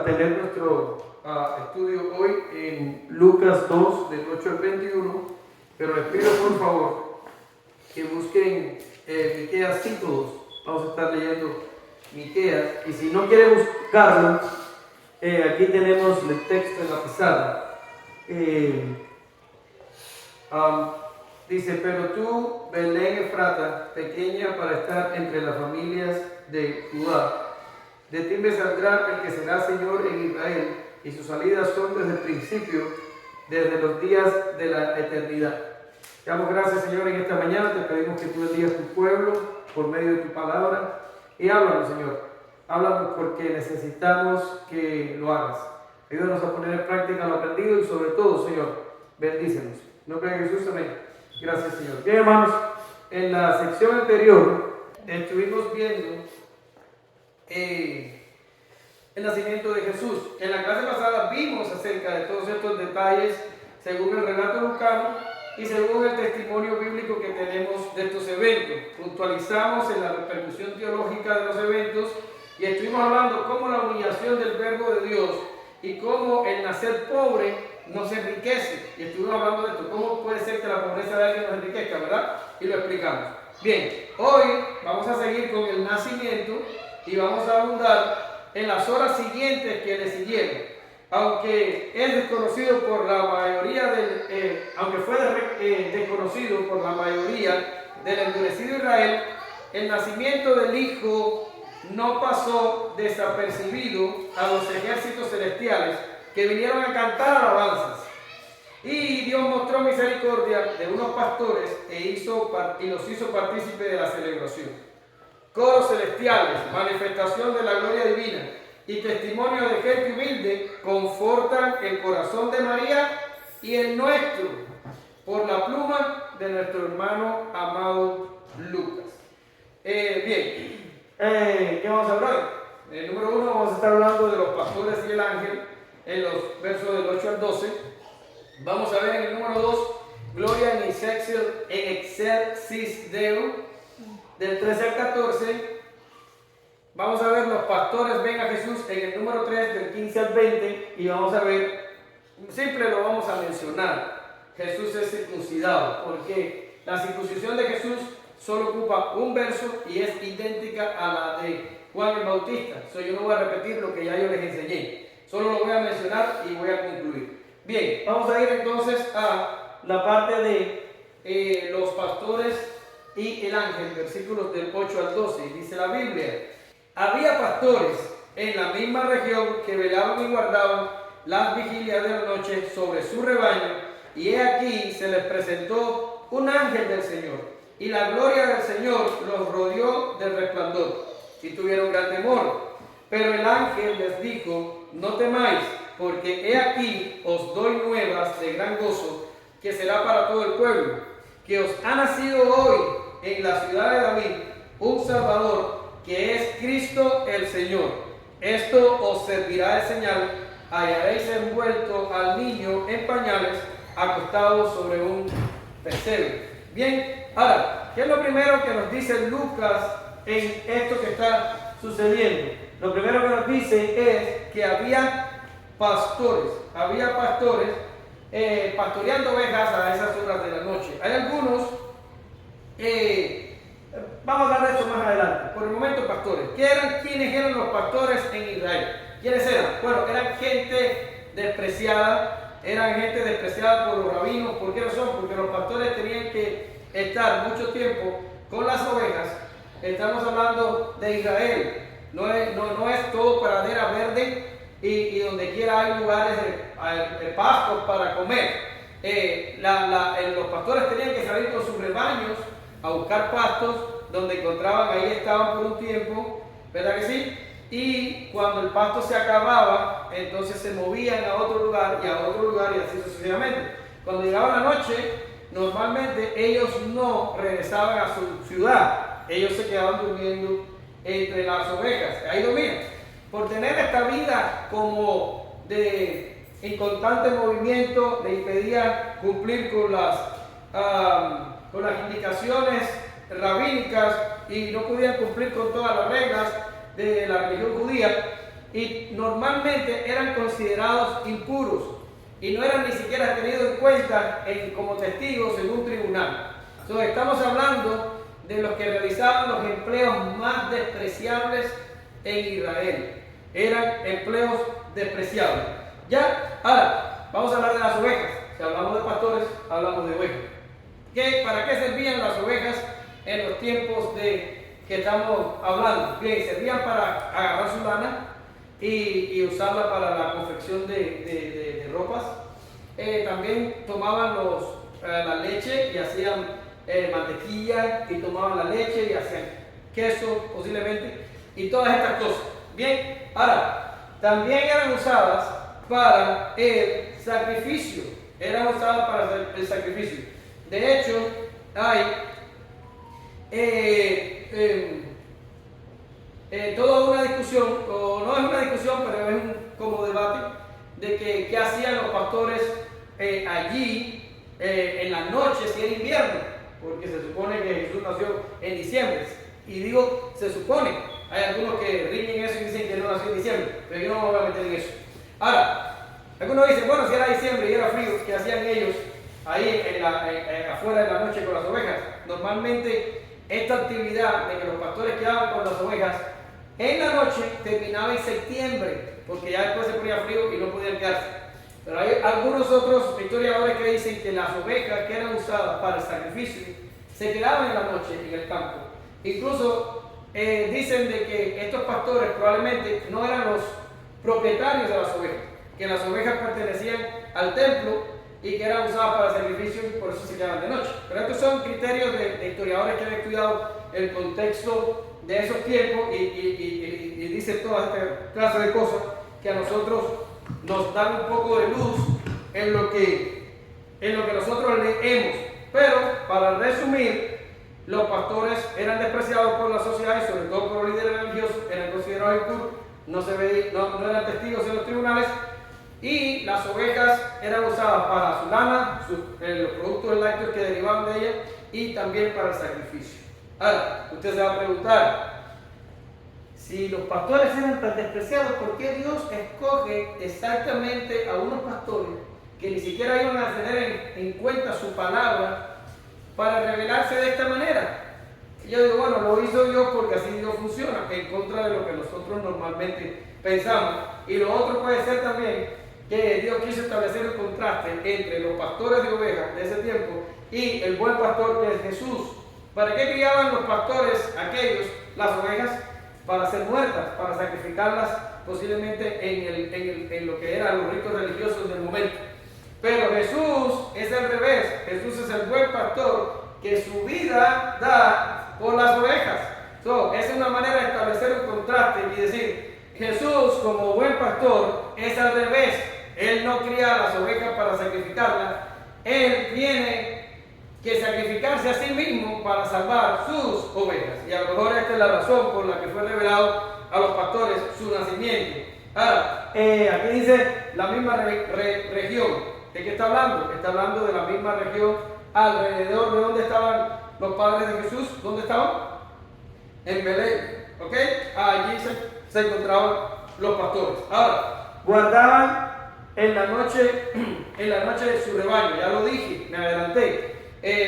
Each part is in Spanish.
a tener nuestro estudio hoy en Lucas 2, del 8 al 21, pero les pido por favor que busquen Miqueas 5:2. Vamos a estar leyendo Miqueas, y si no quieren buscarlo, aquí tenemos el texto en la pizarra. Dice: pero tú, Belén Efrata, pequeña para estar entre las familias de Judá, de ti me saldrá el que será Señor en Israel, y sus salidas son desde el principio, desde los días de la eternidad. Te damos gracias, Señor, en esta mañana. Te pedimos que tú bendigas tu pueblo por medio de tu palabra, y háblanos, Señor. Háblanos porque necesitamos que lo hagas. Ayúdanos a poner en práctica lo aprendido, y sobre todo, Señor, bendícenos. En nombre de Jesús, amén. Gracias, Señor. Bien, hermanos, en la sección anterior estuvimos viendo el nacimiento de Jesús. En la clase pasada vimos acerca de todos estos detalles según el relato lucano y según el testimonio bíblico que tenemos de estos eventos. Puntualizamos en la repercusión teológica de los eventos y estuvimos hablando cómo la humillación del verbo de Dios y cómo el nacer pobre nos enriquece. Y estuvimos hablando de esto, cómo puede ser que la pobreza de alguien nos enriquezca, ¿verdad? Y lo explicamos. Bien, hoy vamos a seguir con el nacimiento y vamos a abundar en las horas siguientes que le siguieron. Aunque es desconocido por la mayoría desconocido por la mayoría del endurecido Israel, el nacimiento del Hijo no pasó desapercibido a los ejércitos celestiales que vinieron a cantar alabanzas. Y Dios mostró misericordia de unos pastores y los hizo partícipes de la celebración. Coros celestiales, manifestación de la gloria divina y testimonio de gente humilde confortan el corazón de María y el nuestro por la pluma de nuestro hermano amado Lucas. ¿Qué vamos a hablar? Número 1, vamos a estar hablando de los pastores y el ángel en los versos del 8 al 12. Vamos a ver en el número 2, Gloria in excelsis Deo, del 13 al 14. Vamos a ver los pastores ven a Jesús en el número 3, del 15 al 20. Y vamos a ver, siempre lo vamos a mencionar, Jesús es circuncidado, porque la circuncisión de Jesús solo ocupa un verso y es idéntica a la de Juan el Bautista. Yo no voy a repetir lo que ya yo les enseñé, solo lo voy a mencionar y voy a concluir. Bien, vamos a ir entonces a la parte de los pastores y el ángel, versículos del 8 al 12. Dice la Biblia: había pastores en la misma región que velaban y guardaban las vigilias de la noche sobre su rebaño, y he aquí se les presentó un ángel del Señor, y la gloria del Señor los rodeó del resplandor, y tuvieron gran temor. Pero el ángel les dijo: no temáis, porque he aquí os doy nuevas de gran gozo, que será para todo el pueblo, que os ha nacido hoy en la ciudad de David un Salvador, que es Cristo el Señor. Esto os servirá de señal: hallaréis envuelto al niño en pañales, acostado sobre un pesebre. Bien, ahora, ¿qué es lo primero que nos dice Lucas en esto que está sucediendo? Lo primero que nos dice es que había pastores pastoreando ovejas a esas horas de la noche. Hay algunos, vamos a hablar de eso más adelante. Por el momento, pastores. ¿Quiénes eran los pastores en Israel? ¿Quiénes eran? Bueno, eran gente despreciada por los rabinos. ¿Por qué razón? Porque los pastores tenían que estar mucho tiempo con las ovejas. Estamos hablando de Israel. No es todo pradera verde y donde quiera hay lugares de pastos para comer. Los pastores tenían que salir con sus rebaños a buscar pastos donde encontraban, ahí estaban por un tiempo, ¿verdad que sí? Y cuando el pasto se acababa, entonces se movían a otro lugar y a otro lugar y así sucesivamente. Cuando llegaba la noche, normalmente ellos no regresaban a su ciudad, ellos se quedaban durmiendo entre las ovejas, ahí dormían. Por tener esta vida como en constante movimiento, le impedía cumplir con las indicaciones rabínicas y no podían cumplir con todas las reglas de la religión judía. y normalmente eran considerados impuros y no eran ni siquiera tenidos en cuenta como testigos en un tribunal. Entonces, estamos hablando de los que realizaban los empleos más despreciables en Israel. Eran empleos despreciables. Ya, ahora, vamos a hablar de las ovejas. Si hablamos de pastores, hablamos de ovejas. ¿Para qué servían las ovejas en los tiempos que estamos hablando? Bien, servían para agarrar su lana y usarla para la confección de ropas. También tomaban la leche y hacían mantequilla, y tomaban la leche y hacían queso posiblemente, y todas estas cosas. Bien, ahora, también eran usadas para el sacrificio. Eran usadas para el sacrificio. De hecho, hay toda una discusión, o no es una discusión, pero es como debate, de qué hacían los pastores allí en la noche si era invierno, porque se supone que Jesús nació en diciembre. Y digo, se supone, hay algunos que riñen eso y dicen que no nació en diciembre, pero yo no me voy a meter en eso. Ahora, algunos dicen, bueno, si era diciembre y era frío, ¿qué hacían ellos ahí afuera de la noche con las ovejas? Normalmente esta actividad de que los pastores quedaban con las ovejas en la noche terminaba en septiembre, porque ya después se ponía frío y no podían quedarse. Pero hay algunos otros historiadores que dicen que las ovejas que eran usadas para el sacrificio se quedaban en la noche en el campo. Incluso dicen de que estos pastores probablemente no eran los propietarios de las ovejas, que las ovejas pertenecían al templo y que eran usadas para sacrificios y por eso se quedaban de noche. Pero estos son criterios de historiadores que han estudiado el contexto de esos tiempos y dicen toda esta clase de cosas que a nosotros nos dan un poco de luz en lo que nosotros leemos. Pero para resumir, los pastores eran despreciados por la sociedad y sobre todo por los líderes religiosos, eran considerados impuros, no eran testigos en los tribunales, y las ovejas eran usadas para su lana, los productos lácteos que derivaban de ella, y también para el sacrificio. Ahora, usted se va a preguntar, si los pastores eran tan despreciados, ¿por qué Dios escoge exactamente a unos pastores que ni siquiera iban a tener en cuenta su palabra para revelarse de esta manera? Y yo digo, bueno, lo hizo Dios porque así Dios funciona, en contra de lo que nosotros normalmente pensamos. Y lo otro puede ser también que Dios quiso establecer el contraste entre los pastores de ovejas de ese tiempo y el buen pastor que es Jesús. ¿Para qué criaban los pastores aquellos las ovejas? Para ser muertas, para sacrificarlas posiblemente en lo que eran los ritos religiosos del momento. Pero Jesús es al revés. Jesús es el buen pastor que su vida da por las ovejas. Es una manera de establecer un contraste y decir, Jesús como buen pastor es al revés. Él no cría a las ovejas para sacrificarlas. Él tiene que sacrificarse a sí mismo para salvar sus ovejas. Y a lo mejor esta es la razón por la que fue revelado a los pastores su nacimiento. Ahora, aquí dice la misma región. ¿De qué está hablando? Está hablando de la misma región alrededor de donde estaban los padres de Jesús. ¿Dónde estaban? En Belén. ¿Ok? Allí se encontraban los pastores. Ahora, guardaban en la noche de su rebaño. Ya lo dije, me adelanté.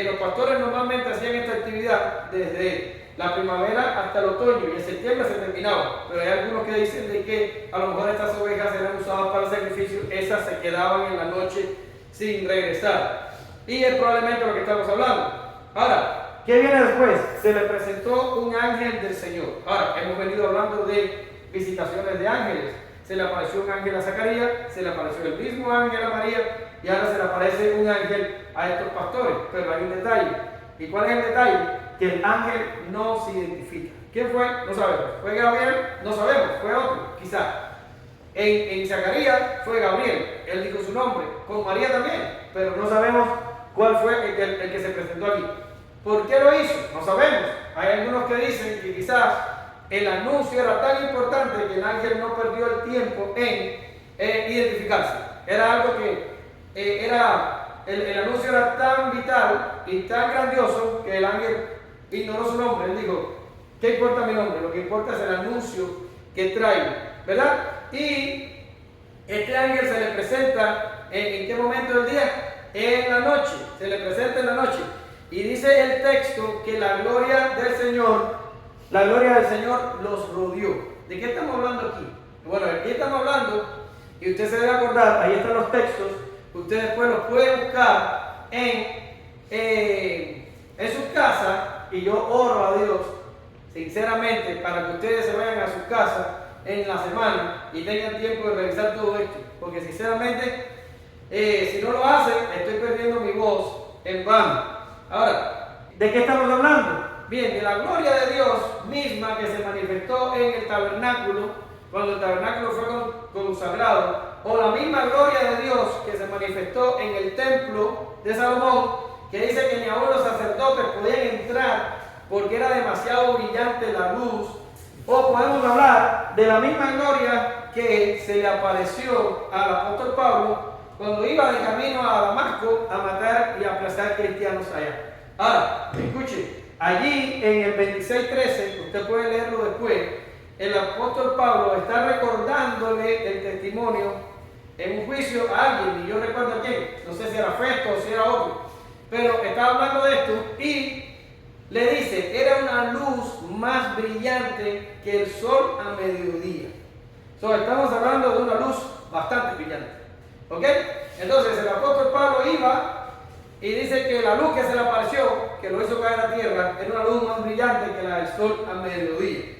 Los pastores normalmente hacían esta actividad desde la primavera hasta el otoño y en septiembre se terminaba. Pero hay algunos que dicen de que a lo mejor estas ovejas eran usadas para el sacrificio, esas se quedaban en la noche sin regresar. Y es probablemente lo que estamos hablando. Ahora, ¿qué viene después? Se le presentó un ángel del Señor. Ahora, hemos venido hablando de visitaciones de ángeles. Se le apareció un ángel a Zacarías, se le apareció el mismo ángel a María y ahora se le aparece un ángel a estos pastores. Pero hay un detalle. ¿Y cuál es el detalle? Que el ángel no se identifica. ¿Quién fue? No sabemos. ¿Fue Gabriel? No sabemos. ¿Fue otro? Quizás. En Zacarías fue Gabriel. Él dijo su nombre. Con María también. Pero no sabemos cuál fue el que se presentó aquí. ¿Por qué lo hizo? No sabemos. Hay algunos que dicen que quizás el anuncio era tan importante que el ángel no perdió el tiempo en identificarse. Era algo que el anuncio era tan vital y tan grandioso que el ángel ignoró su nombre. Él dijo, ¿qué importa mi nombre? Lo que importa es el anuncio que traigo, ¿verdad? Y este ángel se le presenta ¿en qué momento del día? En la noche, se le presenta en la noche. Y dice el texto que la gloria del Señor los rodeó. ¿De qué estamos hablando aquí? Bueno, aquí estamos hablando, y usted se debe acordar, ahí están los textos, usted después los puede buscar en su casa, y yo oro a Dios, sinceramente, para que ustedes se vayan a su casa en la semana y tengan tiempo de revisar todo esto, porque sinceramente, si no lo hacen, estoy perdiendo mi voz en vano. Ahora, ¿de qué estamos hablando? Bien, de la gloria de Dios misma que se manifestó en el tabernáculo, cuando el tabernáculo fue consagrado, o la misma gloria de Dios que se manifestó en el templo de Salomón, que dice que ni aún los sacerdotes podían entrar porque era demasiado brillante la luz. O podemos hablar de la misma gloria que se le apareció al apóstol Pablo cuando iba de camino a Damasco a matar y aplastar cristianos allá. Ahora, escuche, allí en el 26:13, usted puede leerlo después, el apóstol Pablo está recordándole el testimonio en un juicio a alguien, y yo recuerdo a quién, no sé si era Festo o si era otro, pero estaba hablando de esto y le dice, era una luz más brillante que el sol a mediodía. Estamos hablando de una luz bastante brillante. ¿Ok? Entonces el apóstol Pablo iba y dice que la luz que se le apareció, que lo hizo caer a tierra, era una luz más brillante que la del sol a mediodía.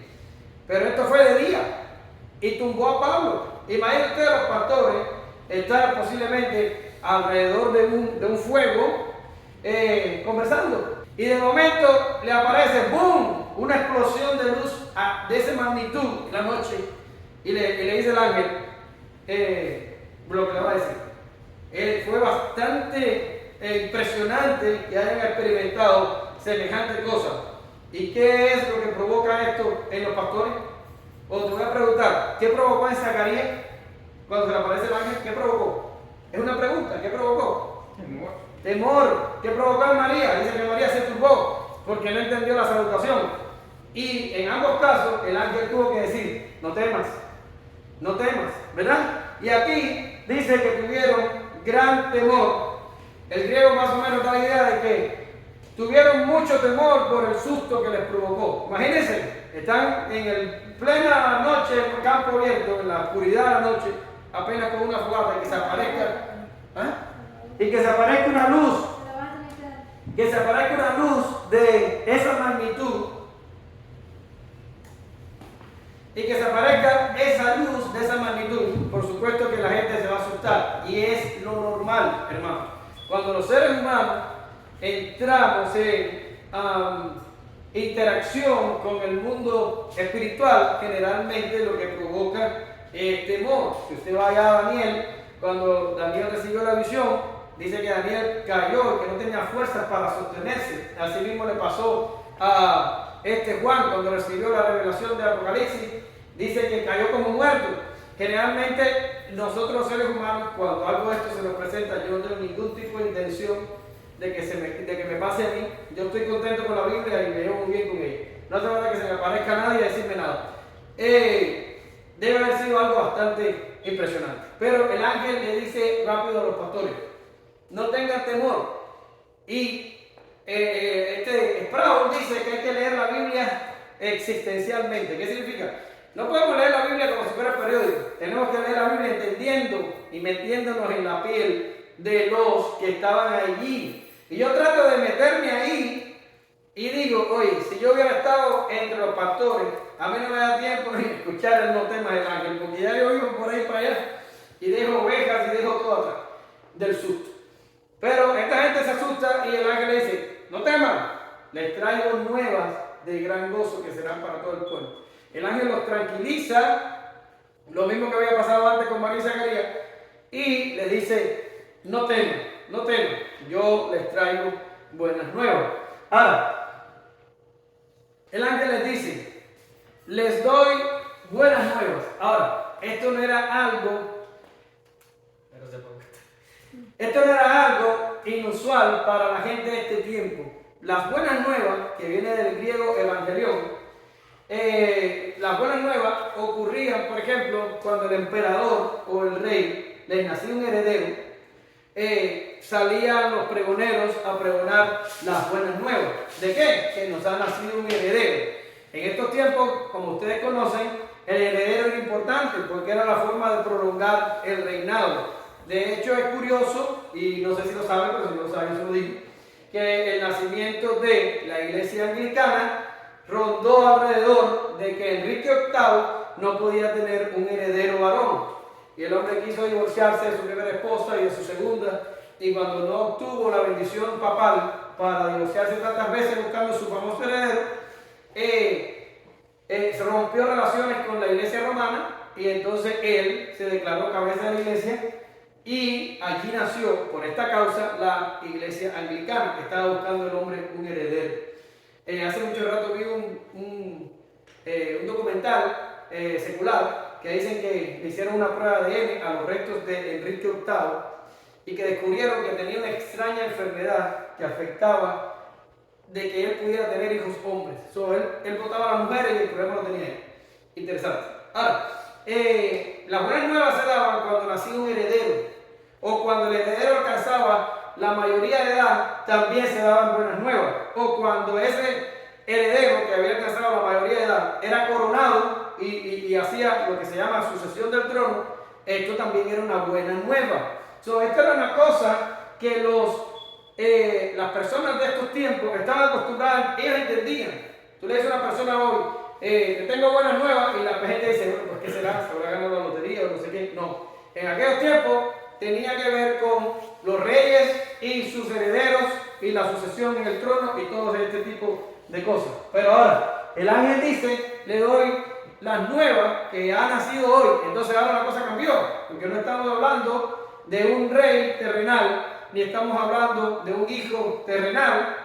Pero esto fue de día y tumbó a Pablo. Imagínense ustedes los pastores estar posiblemente alrededor de un fuego conversando. Y de momento le aparece, ¡boom!, una explosión de luz de esa magnitud en la noche. Y le dice el ángel lo que le va a decir. Fue bastante impresionante que hayan experimentado semejante cosa. ¿Y qué es lo que provoca esto en los pastores? O te voy a preguntar, ¿qué provocó en Zacarías cuando se le aparece el ángel? ¿Qué provocó? Es una pregunta, ¿qué provocó? Temor. ¿Qué provocó en María? Dice que María se turbó porque no entendió la salutación. Y en ambos casos el ángel tuvo que decir, no temas, ¿verdad? Y aquí dice que tuvieron gran temor. El griego más o menos da la idea de que tuvieron mucho temor por el susto que les provocó. Imagínense, están en el plena noche, en un campo abierto, en la oscuridad de la noche, apenas con una fogata, que se aparezca, y que se aparezca una luz, de esa magnitud, y que se aparezca esa luz de esa magnitud, por supuesto que la gente se va a asustar, y es lo normal, hermano. Cuando los seres humanos entramos en interacción con el mundo espiritual, generalmente lo que provoca es temor. Si usted vaya a Daniel, cuando Daniel recibió la visión, dice que Daniel cayó, que no tenía fuerzas para sostenerse. Así mismo le pasó a Juan cuando recibió la revelación del Apocalipsis, dice que cayó como muerto. Generalmente nosotros los seres humanos, cuando algo de esto se nos presenta, yo no tengo ningún tipo de intención de que me pase a mí. Yo estoy contento con la Biblia y me llevo muy bien con ella. No hace falta que se me aparezca nadie y decirme nada. Debe haber sido algo bastante impresionante. Pero el ángel le dice rápido a los pastores, no tengan temor. Y Sproul dice que hay que leer la Biblia existencialmente. ¿Qué significa? No podemos leer la Biblia como si fuera periódico. Tenemos que leer la Biblia entendiendo y metiéndonos en la piel de los que estaban allí. Y yo trato de meterme ahí y digo, oye, si yo hubiera estado entre los pastores, a mí no me da tiempo ni escuchar el no tema del ángel, porque ya yo vivo por ahí para allá y dejo ovejas y dejo todo atrás del susto. Pero esta gente se asusta y el ángel le dice, no teman, les traigo nuevas de gran gozo que serán para todo el pueblo. El ángel los tranquiliza, lo mismo que había pasado antes con María y Zacarías, y les dice, no teman, yo les traigo buenas nuevas. Ahora, el ángel les dice, les doy buenas nuevas. Ahora, esto no era algo inusual para la gente de este tiempo. Las buenas nuevas, que viene del griego evangelión, las buenas nuevas ocurrían, por ejemplo, cuando el emperador o el rey les nacía un heredero, salían los pregoneros a pregonar las buenas nuevas. ¿De qué? Que nos ha nacido un heredero. En estos tiempos, como ustedes conocen, el heredero era importante porque era la forma de prolongar el reinado. De hecho, es curioso, y no sé si lo saben, pero si no lo saben, se lo digo, que el nacimiento de la iglesia anglicana rondó alrededor de que Enrique VIII no podía tener un heredero varón. Y el hombre quiso divorciarse de su primera esposa y de su segunda, y cuando no obtuvo la bendición papal para divorciarse tantas veces buscando su famoso heredero, se rompió relaciones con la iglesia romana, y entonces él se declaró cabeza de la iglesia, y allí nació, por esta causa, la iglesia anglicana, que estaba buscando el hombre un heredero. Hace mucho rato vi un documental secular que dicen que le hicieron una prueba de ADN a los restos de Enrique VIII y que descubrieron que tenía una extraña enfermedad que afectaba de que él pudiera tener hijos hombres. Él votaba a las mujeres y el problema lo tenía él. Interesante. Ahora, las buenas nuevas se daban cuando nacía un heredero, o cuando el heredero alcanzaba la mayoría de edad, también se daban buenas nuevas, o cuando ese heredero que había alcanzado la mayoría de edad era coronado y hacía lo que se llama sucesión del trono, esto también era una buena nueva. Esta era una cosa que las personas de estos tiempos estaban acostumbradas, ellas entendían. Tú le dices a una persona hoy, te tengo buenas nuevas, y la gente dice, bueno, pues ¿qué será? ¿Se habrá ganado la lotería o no sé qué? No. En aquellos tiempos tenía que ver con los reyes y sus herederos y la sucesión en el trono y todo este tipo de cosas. Pero ahora, el ángel dice, le doy las nuevas que ha nacido hoy. Entonces ahora la cosa cambió, porque no estamos hablando de un rey terrenal, ni estamos hablando de un hijo terrenal,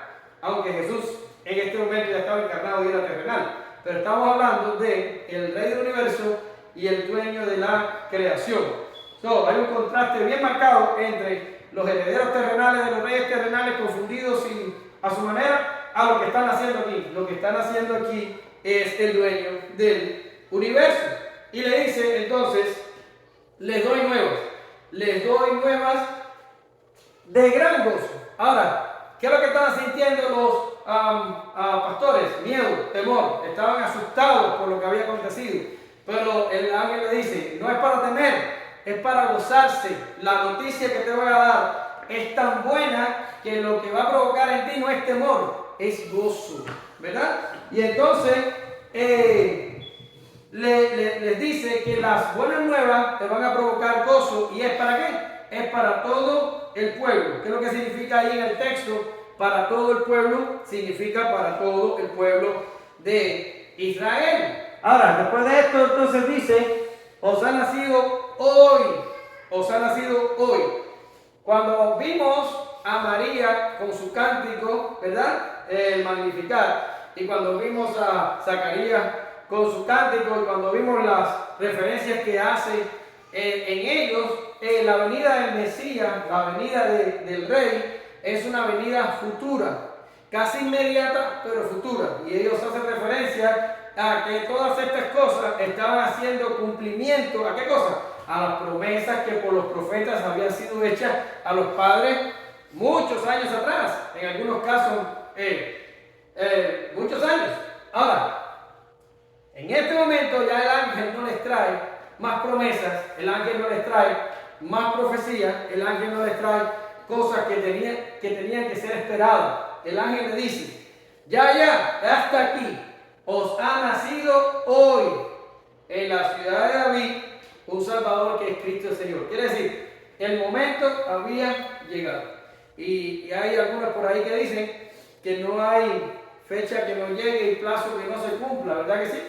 aunque Jesús en este momento ya estaba encarnado y era terrenal. Pero estamos hablando de el rey del universo y el dueño de la creación. Hay un contraste bien marcado entre los herederos terrenales de los reyes terrenales confundidos y a su manera a lo que están haciendo aquí. Lo que están haciendo aquí es el dueño del universo. Y le dice entonces, les doy nuevas de gran gozo. Ahora, ¿qué es lo que estaban sintiendo los pastores? Miedo, temor, estaban asustados por lo que había acontecido. Pero el ángel le dice, no es para temer, es para gozarse. La noticia que te voy a dar es tan buena que lo que va a provocar en ti no es temor, es gozo, ¿verdad? Y entonces les dice que las buenas nuevas te van a provocar gozo. ¿Y es para qué? Es para todo el pueblo. ¿Qué es lo que significa ahí en el texto? Para todo el pueblo significa para todo el pueblo de Israel. Ahora, después de esto, entonces dice, os ha nacido hoy. Cuando vimos a María con su cántico, ¿verdad? El Magnificat, y cuando vimos a Zacarías con su cántico, y cuando vimos las referencias que hace en ellos, la venida del Mesías, la venida del Rey, es una venida futura, casi inmediata, pero futura. Y ellos hacen referencia a que todas estas cosas estaban haciendo cumplimiento. ¿A qué cosa? A las promesas que por los profetas habían sido hechas a los padres muchos años atrás, en algunos casos muchos años. Ahora, en este momento ya el ángel no les trae más promesas, el ángel no les trae más profecías, el ángel no les trae cosas que tenían que ser esperadas. El ángel le dice, ya, hasta aquí, os ha nacido hoy en la ciudad de David un Salvador que es Cristo el Señor. Quiere decir, el momento había llegado. Y hay algunos por ahí que dicen que no hay fecha que no llegue y plazo que no se cumpla, ¿verdad que sí?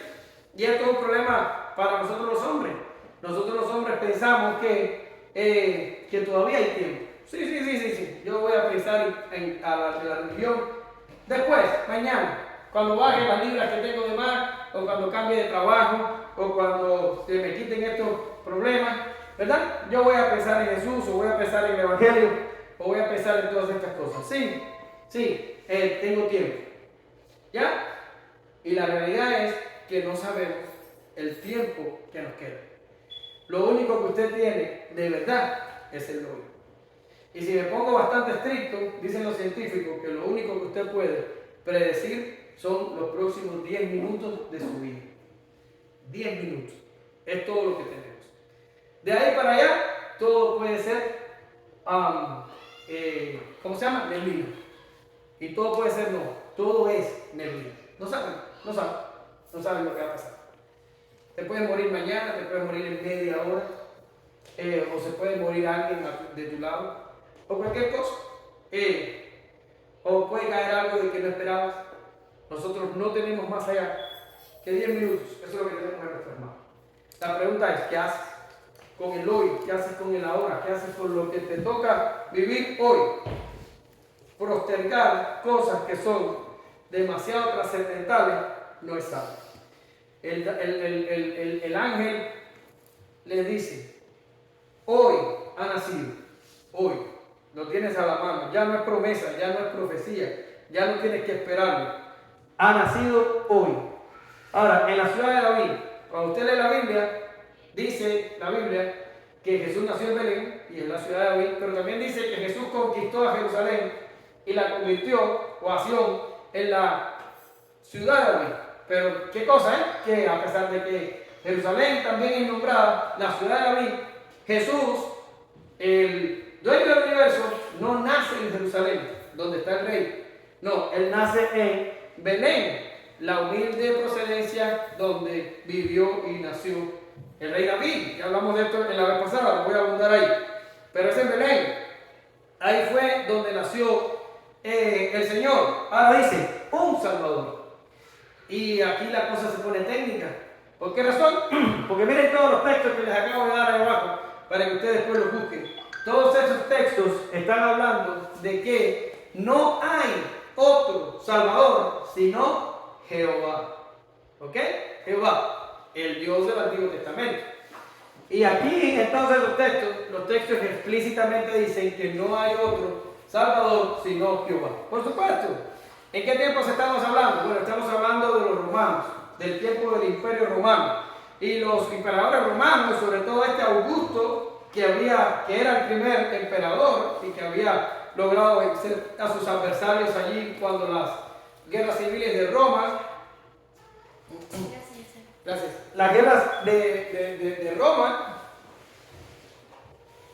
Y esto es un problema para nosotros los hombres. Nosotros los hombres pensamos que todavía hay tiempo. Sí. Yo voy a pensar en la religión después, mañana, cuando baje las libras que tengo de más, o cuando cambie de trabajo, o cuando se me quiten estos problemas, ¿verdad? Yo voy a pensar en Jesús, o voy a pensar en el Evangelio, o voy a pensar en todas estas cosas. Sí, tengo tiempo. ¿Ya? Y la realidad es que no sabemos el tiempo que nos queda. Lo único que usted tiene de verdad es el hoy. Y si me pongo bastante estricto, dicen los científicos que lo único que usted puede predecir son los próximos 10 minutos de su vida. 10 minutos. Es todo lo que tenemos. De ahí para allá, todo puede ser, ¿cómo se llama? Neblina. Y todo puede ser no. Todo es neblina. No saben lo que va a pasar. Te puedes morir mañana, te puedes morir en media hora, o se puede morir alguien de tu lado, o cualquier cosa. O puede caer algo de que no esperabas. Nosotros no tenemos más allá que 10 minutos. Eso es lo que tenemos en nuestras manos. La pregunta es, ¿qué haces con el hoy? ¿Qué haces con el ahora? ¿Qué haces con lo que te toca vivir hoy? Postergar cosas que son demasiado trascendentales no es sano. El ángel le dice, hoy ha nacido, hoy, lo tienes a la mano, ya no es promesa, ya no es profecía, ya no tienes que esperarlo, ha nacido hoy. Ahora, en la ciudad de David, cuando usted lee la Biblia, dice la Biblia que Jesús nació en Belén y en la ciudad de David, pero también dice que Jesús conquistó a Jerusalén y la convirtió, o Sion, en la ciudad de David. Pero, ¿qué cosa es? Que a pesar de que Jerusalén también es nombrada la ciudad de David, Jesús, el dueño del universo, no nace en Jerusalén, donde está el rey. No, él nace en Belén, la humilde procedencia donde vivió y nació el rey David. Ya hablamos de esto en la vez pasada, no voy a abundar ahí. Pero es en Belén. Ahí fue donde nació el Señor. Ahora dice, un Salvador. Y aquí la cosa se pone técnica. ¿Por qué razón? Porque miren todos los textos que les acabo de dar ahí abajo para que ustedes después los busquen. Todos esos textos están hablando de que no hay otro Salvador sino Jehová. ¿Ok? Jehová, el Dios del Antiguo Testamento. Y aquí entonces los textos explícitamente dicen que no hay otro Salvador sino Jehová. Por supuesto. ¿En qué tiempos estamos hablando? Bueno, estamos hablando de los romanos, del tiempo del Imperio Romano. Y los emperadores romanos, sobre todo este Augusto, que era el primer emperador y que había logrado vencer a sus adversarios allí cuando las guerras civiles de Roma. Gracias. Las guerras de Roma,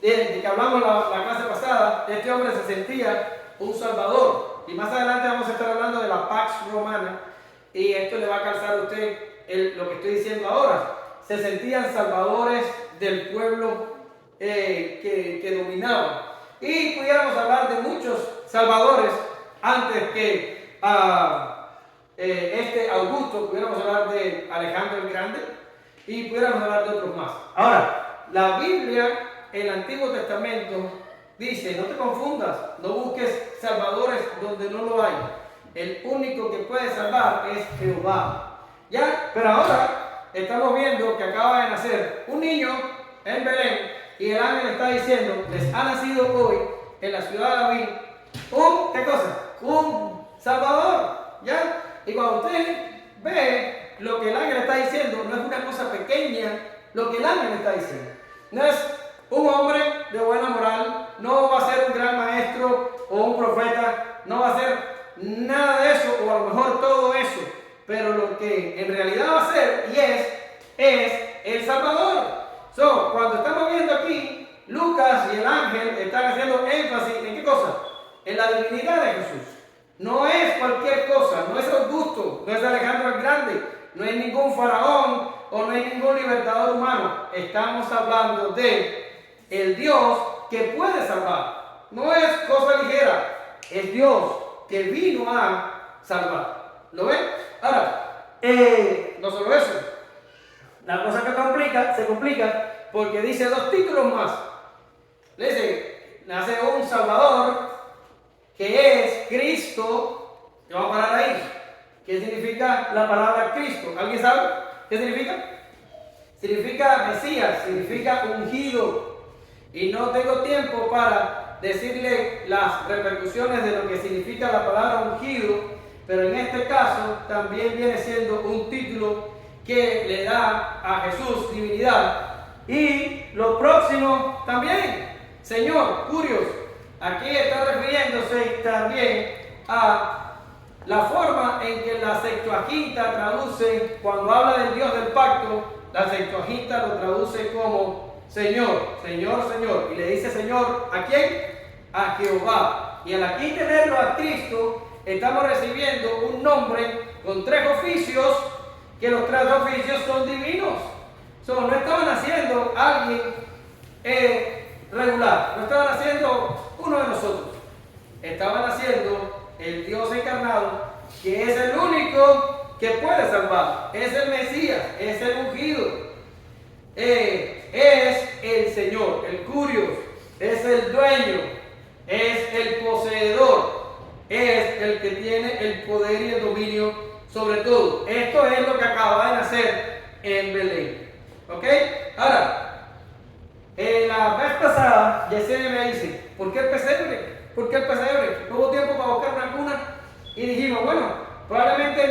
de que hablamos la clase pasada, este hombre se sentía un salvador. Y más adelante vamos a estar hablando de la Pax Romana, y esto le va a calzar a usted lo que estoy diciendo ahora. Se sentían salvadores del pueblo que dominaban. Y pudiéramos hablar de muchos salvadores antes que este Augusto, pudiéramos hablar de Alejandro el Grande y pudiéramos hablar de otros más. Ahora, la Biblia, el Antiguo Testamento, dice, no te confundas, no busques salvadores donde no lo hay. El único que puede salvar es Jehová. ¿Ya? Pero ahora estamos viendo que acaba de nacer un niño en Belén y el ángel está diciendo, les ha nacido hoy en la ciudad de David ¿qué cosa? Un salvador. ¿Ya? Y cuando usted ve lo que el ángel está diciendo, no es una cosa pequeña lo que el ángel está diciendo. No es un hombre de buena moral, no va a ser un gran maestro o un profeta, no va a ser nada de eso, o a lo mejor todo eso, pero lo que en realidad va a ser y es el Salvador. Cuando estamos viendo aquí, Lucas y el ángel están haciendo énfasis en qué cosa, en la divinidad de Jesús. No es cualquier cosa, no es Augusto, no es Alejandro el Grande, no es ningún faraón o no es ningún libertador humano. Estamos hablando de el Dios que puede salvar. No es cosa ligera, es Dios que vino a salvar. ¿Lo ven? Ahora, no solo eso, la cosa que se complica porque dice dos títulos más. Le dice, nace un Salvador que es Cristo. Y vamos a parar ahí. ¿Qué significa la palabra Cristo? ¿Alguien sabe qué significa? Significa Mesías, significa ungido. Y no tengo tiempo para decirle las repercusiones de lo que significa la palabra ungido, pero en este caso también viene siendo un título que le da a Jesús divinidad. Y lo próximo también, Señor, curios, aquí está refiriéndose también a la forma en que la Septuaginta traduce, cuando habla del Dios del pacto, la Septuaginta lo traduce como Señor, Señor, Señor. Y le dice Señor, ¿a quién? A Jehová. Y al aquí tenerlo a Cristo, estamos recibiendo un nombre con 3 oficios, que los 3 oficios son divinos. No estaban haciendo alguien regular, no estaban haciendo uno de nosotros. Estaban haciendo el Dios encarnado, que es el único que puede salvar. Es el Mesías, es el ungido, es el Señor, el Curios, es el dueño, es el poseedor, es el que tiene el poder y el dominio sobre todo. Esto es lo que acaba de nacer en Belén. ¿Ok? Ahora, la vez pasada, Yesenia me dice, ¿por qué el pesebre? ¿Por qué el pesebre? ¿No hubo tiempo para buscar una cuna? Y dijimos, bueno, probablemente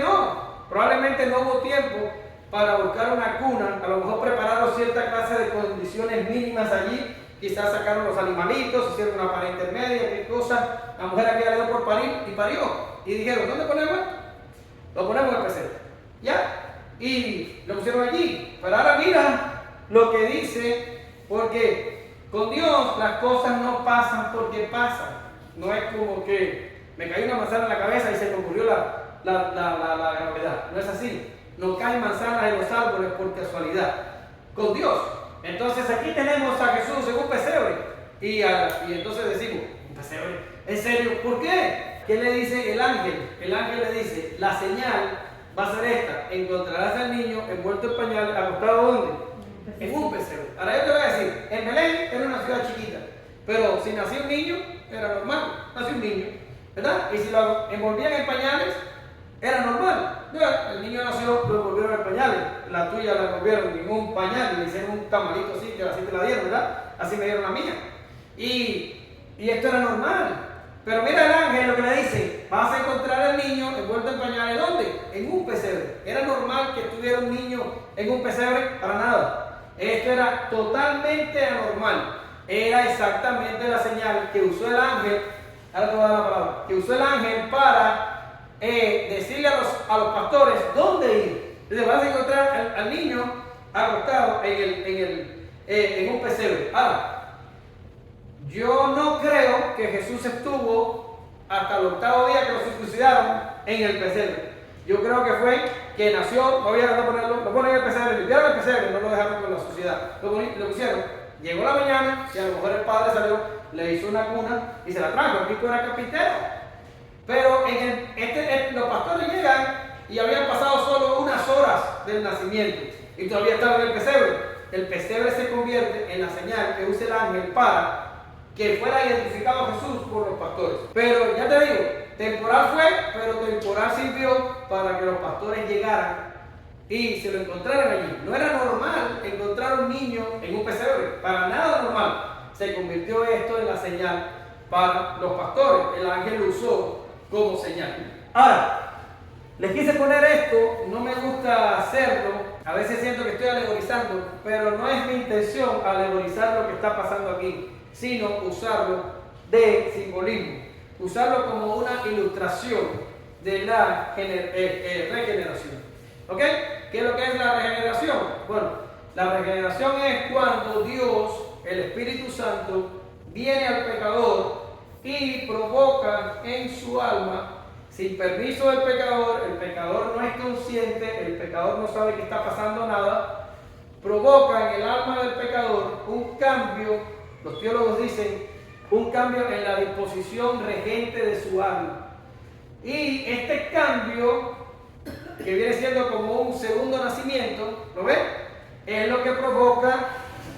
no hubo tiempo para buscar una cuna. A lo mejor prepararon cierta clase de condiciones mínimas allí. Quizás sacaron los animalitos, hicieron una pared intermedia, qué cosa. La mujer había dado por parir y parió. Y dijeron, ¿dónde ponemos esto? Lo ponemos en el pesebre. ¿Ya? Y lo pusieron allí. Pero ahora mira lo que dice, porque con Dios las cosas no pasan porque pasan. No es como que me cayó una manzana en la cabeza y se me ocurrió la gravedad. No es así. No caen manzanas en los árboles por casualidad. Con Dios. Entonces aquí tenemos a Jesús en un pesebre. Y entonces decimos, ¿un pesebre? ¿En serio? ¿Por qué? ¿Qué le dice el ángel? El ángel le dice, la señal va a ser esta: encontrarás al niño envuelto en pañales, acostado ¿dónde? En un pesebre. Ahora yo te voy a decir, en Belén era una ciudad chiquita, pero si nacía un niño, era normal, nació un niño, ¿verdad? Y si lo envolvían en pañales, era normal. El niño nació, lo envolvieron en pañales, la tuya la envolvieron en un pañal y le hicieron un tamalito así, que así te la dieron, ¿verdad? Así me dieron la mía. Y esto era normal. Pero mira el ángel lo que le dice, vas a encontrar al niño envuelto en pañales, ¿dónde? En un pesebre. ¿Era normal que estuviera un niño en un pesebre? Para nada. Esto era totalmente anormal. Era exactamente la señal que usó el ángel, ahora te voy a dar la palabra, que usó el ángel para decirle a los pastores dónde ir. Le vas a encontrar al niño acostado en un pesebre. Ahora, yo no creo que Jesús estuvo hasta el 8º día que lo circuncidaron en el pesebre. Yo creo que fue que nació, no voy a ponerlo, lo ponen en el pesebre, limpiaron el pesebre, no lo dejaron con la suciedad. Lo pusieron, llegó la mañana y a lo mejor el padre salió, le hizo una cuna y se la trajo. El tipo era carpintero. Pero los pastores llegan y habían pasado solo unas horas del nacimiento y todavía estaban en el pesebre. El pesebre se convierte en la señal que usa el ángel para que fuera identificado Jesús por los pastores. Pero ya te digo, temporal fue, pero temporal sirvió para que los pastores llegaran y se lo encontraran allí. No era normal encontrar un niño en un pesebre, para nada normal. Se convirtió esto en la señal para los pastores. El ángel lo usó como señal. Ahora, les quise poner esto, no me gusta hacerlo. A veces siento que estoy alegorizando, pero no es mi intención alegorizar lo que está pasando aquí, sino usarlo de simbolismo, usarlo como una ilustración de la regeneración. ¿Ok? ¿Qué es lo que es la regeneración? Bueno, la regeneración es cuando Dios, el Espíritu Santo, viene al pecador y provoca en su alma, sin permiso del pecador, el pecador no es consciente, el pecador no sabe que está pasando nada, provoca en el alma del pecador un cambio. Los teólogos dicen un cambio en la disposición regente de su alma. Y este cambio, que viene siendo como un segundo nacimiento, ¿lo ven? Es lo que provoca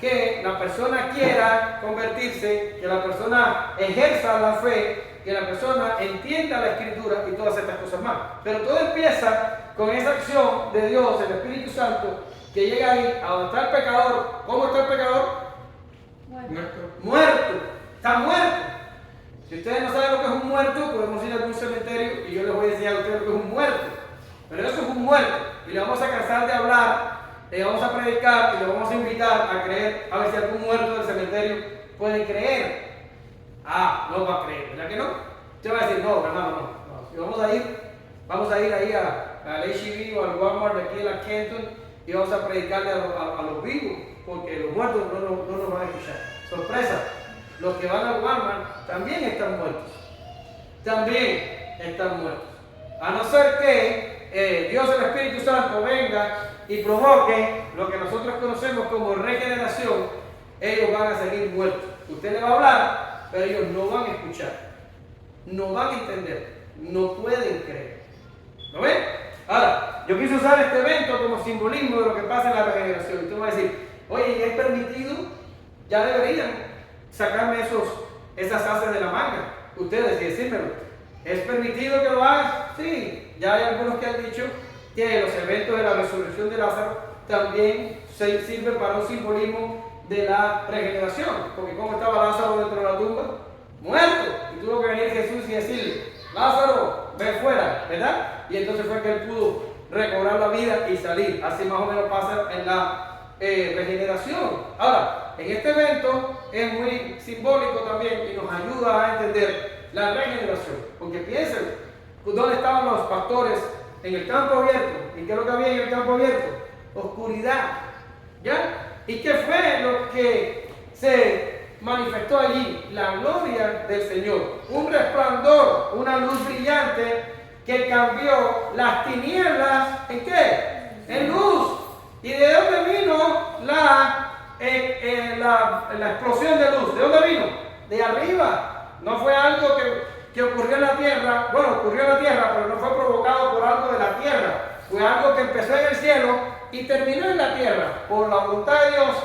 que la persona quiera convertirse, que la persona ejerza la fe, que la persona entienda la Escritura y todas estas cosas más. Pero todo empieza con esa acción de Dios, el Espíritu Santo, que llega ahí a donde está el pecador. ¿Cómo está el pecador? Muerto. Está muerto. Si ustedes no saben lo que es un muerto, podemos ir a algún cementerio y yo les voy a enseñar a ustedes lo que es un muerto. Pero eso es un muerto. y le vamos a cansar de hablar, le vamos a predicar y le vamos a invitar a creer, a ver si algún muerto del cementerio puede creer. Ah, no va a creer, ¿verdad que no? Usted va a decir, no, hermano, no. Y vamos a ir ahí al H-E-B o al Walmart de aquí en la Kenton y vamos a predicarle a los vivos, porque los muertos no nos van a escuchar. Sorpresa, los que van al Walmart también están muertos. También están muertos. A no ser que Dios, el Espíritu Santo, venga y provoque lo que nosotros conocemos como regeneración, ellos van a seguir muertos. Usted le va a hablar, pero ellos no van a escuchar, no van a entender, no pueden creer. ¿Lo ven? Ahora, yo quise usar este evento como simbolismo de lo que pasa en la regeneración. Y tú vas a decir, oye, ¿es permitido? Ya deberían sacarme esas asas de la manga. Ustedes, y decírmelo. ¿Es permitido que lo hagas? Sí. Ya hay algunos que han dicho que los eventos de la resurrección de Lázaro también sirven para un simbolismo de la regeneración. Porque ¿cómo estaba Lázaro dentro de la tumba? Muerto. Y tuvo que venir Jesús y decirle, Lázaro, ve fuera, ¿verdad? Y entonces fue que él pudo recobrar la vida y salir. Así más o menos pasa en la regeneración. Ahora, en este evento es muy simbólico también y nos ayuda a entender la regeneración. Porque piensen, ¿dónde estaban los pastores? En el campo abierto. ¿Y qué es lo que había en el campo abierto? Oscuridad. ¿Ya? ¿Y qué fue lo que se manifestó allí? La gloria del Señor. Un resplandor, una luz brillante que cambió las tinieblas ¿en qué? En luz. ¿Y de dónde vino la explosión de luz? ¿De dónde vino? De arriba. No fue algo que ocurrió en la tierra. Bueno, ocurrió en la tierra, pero no fue provocado por algo de la tierra. Fue algo que empezó en el cielo y terminó en la tierra. Por la voluntad de Dios,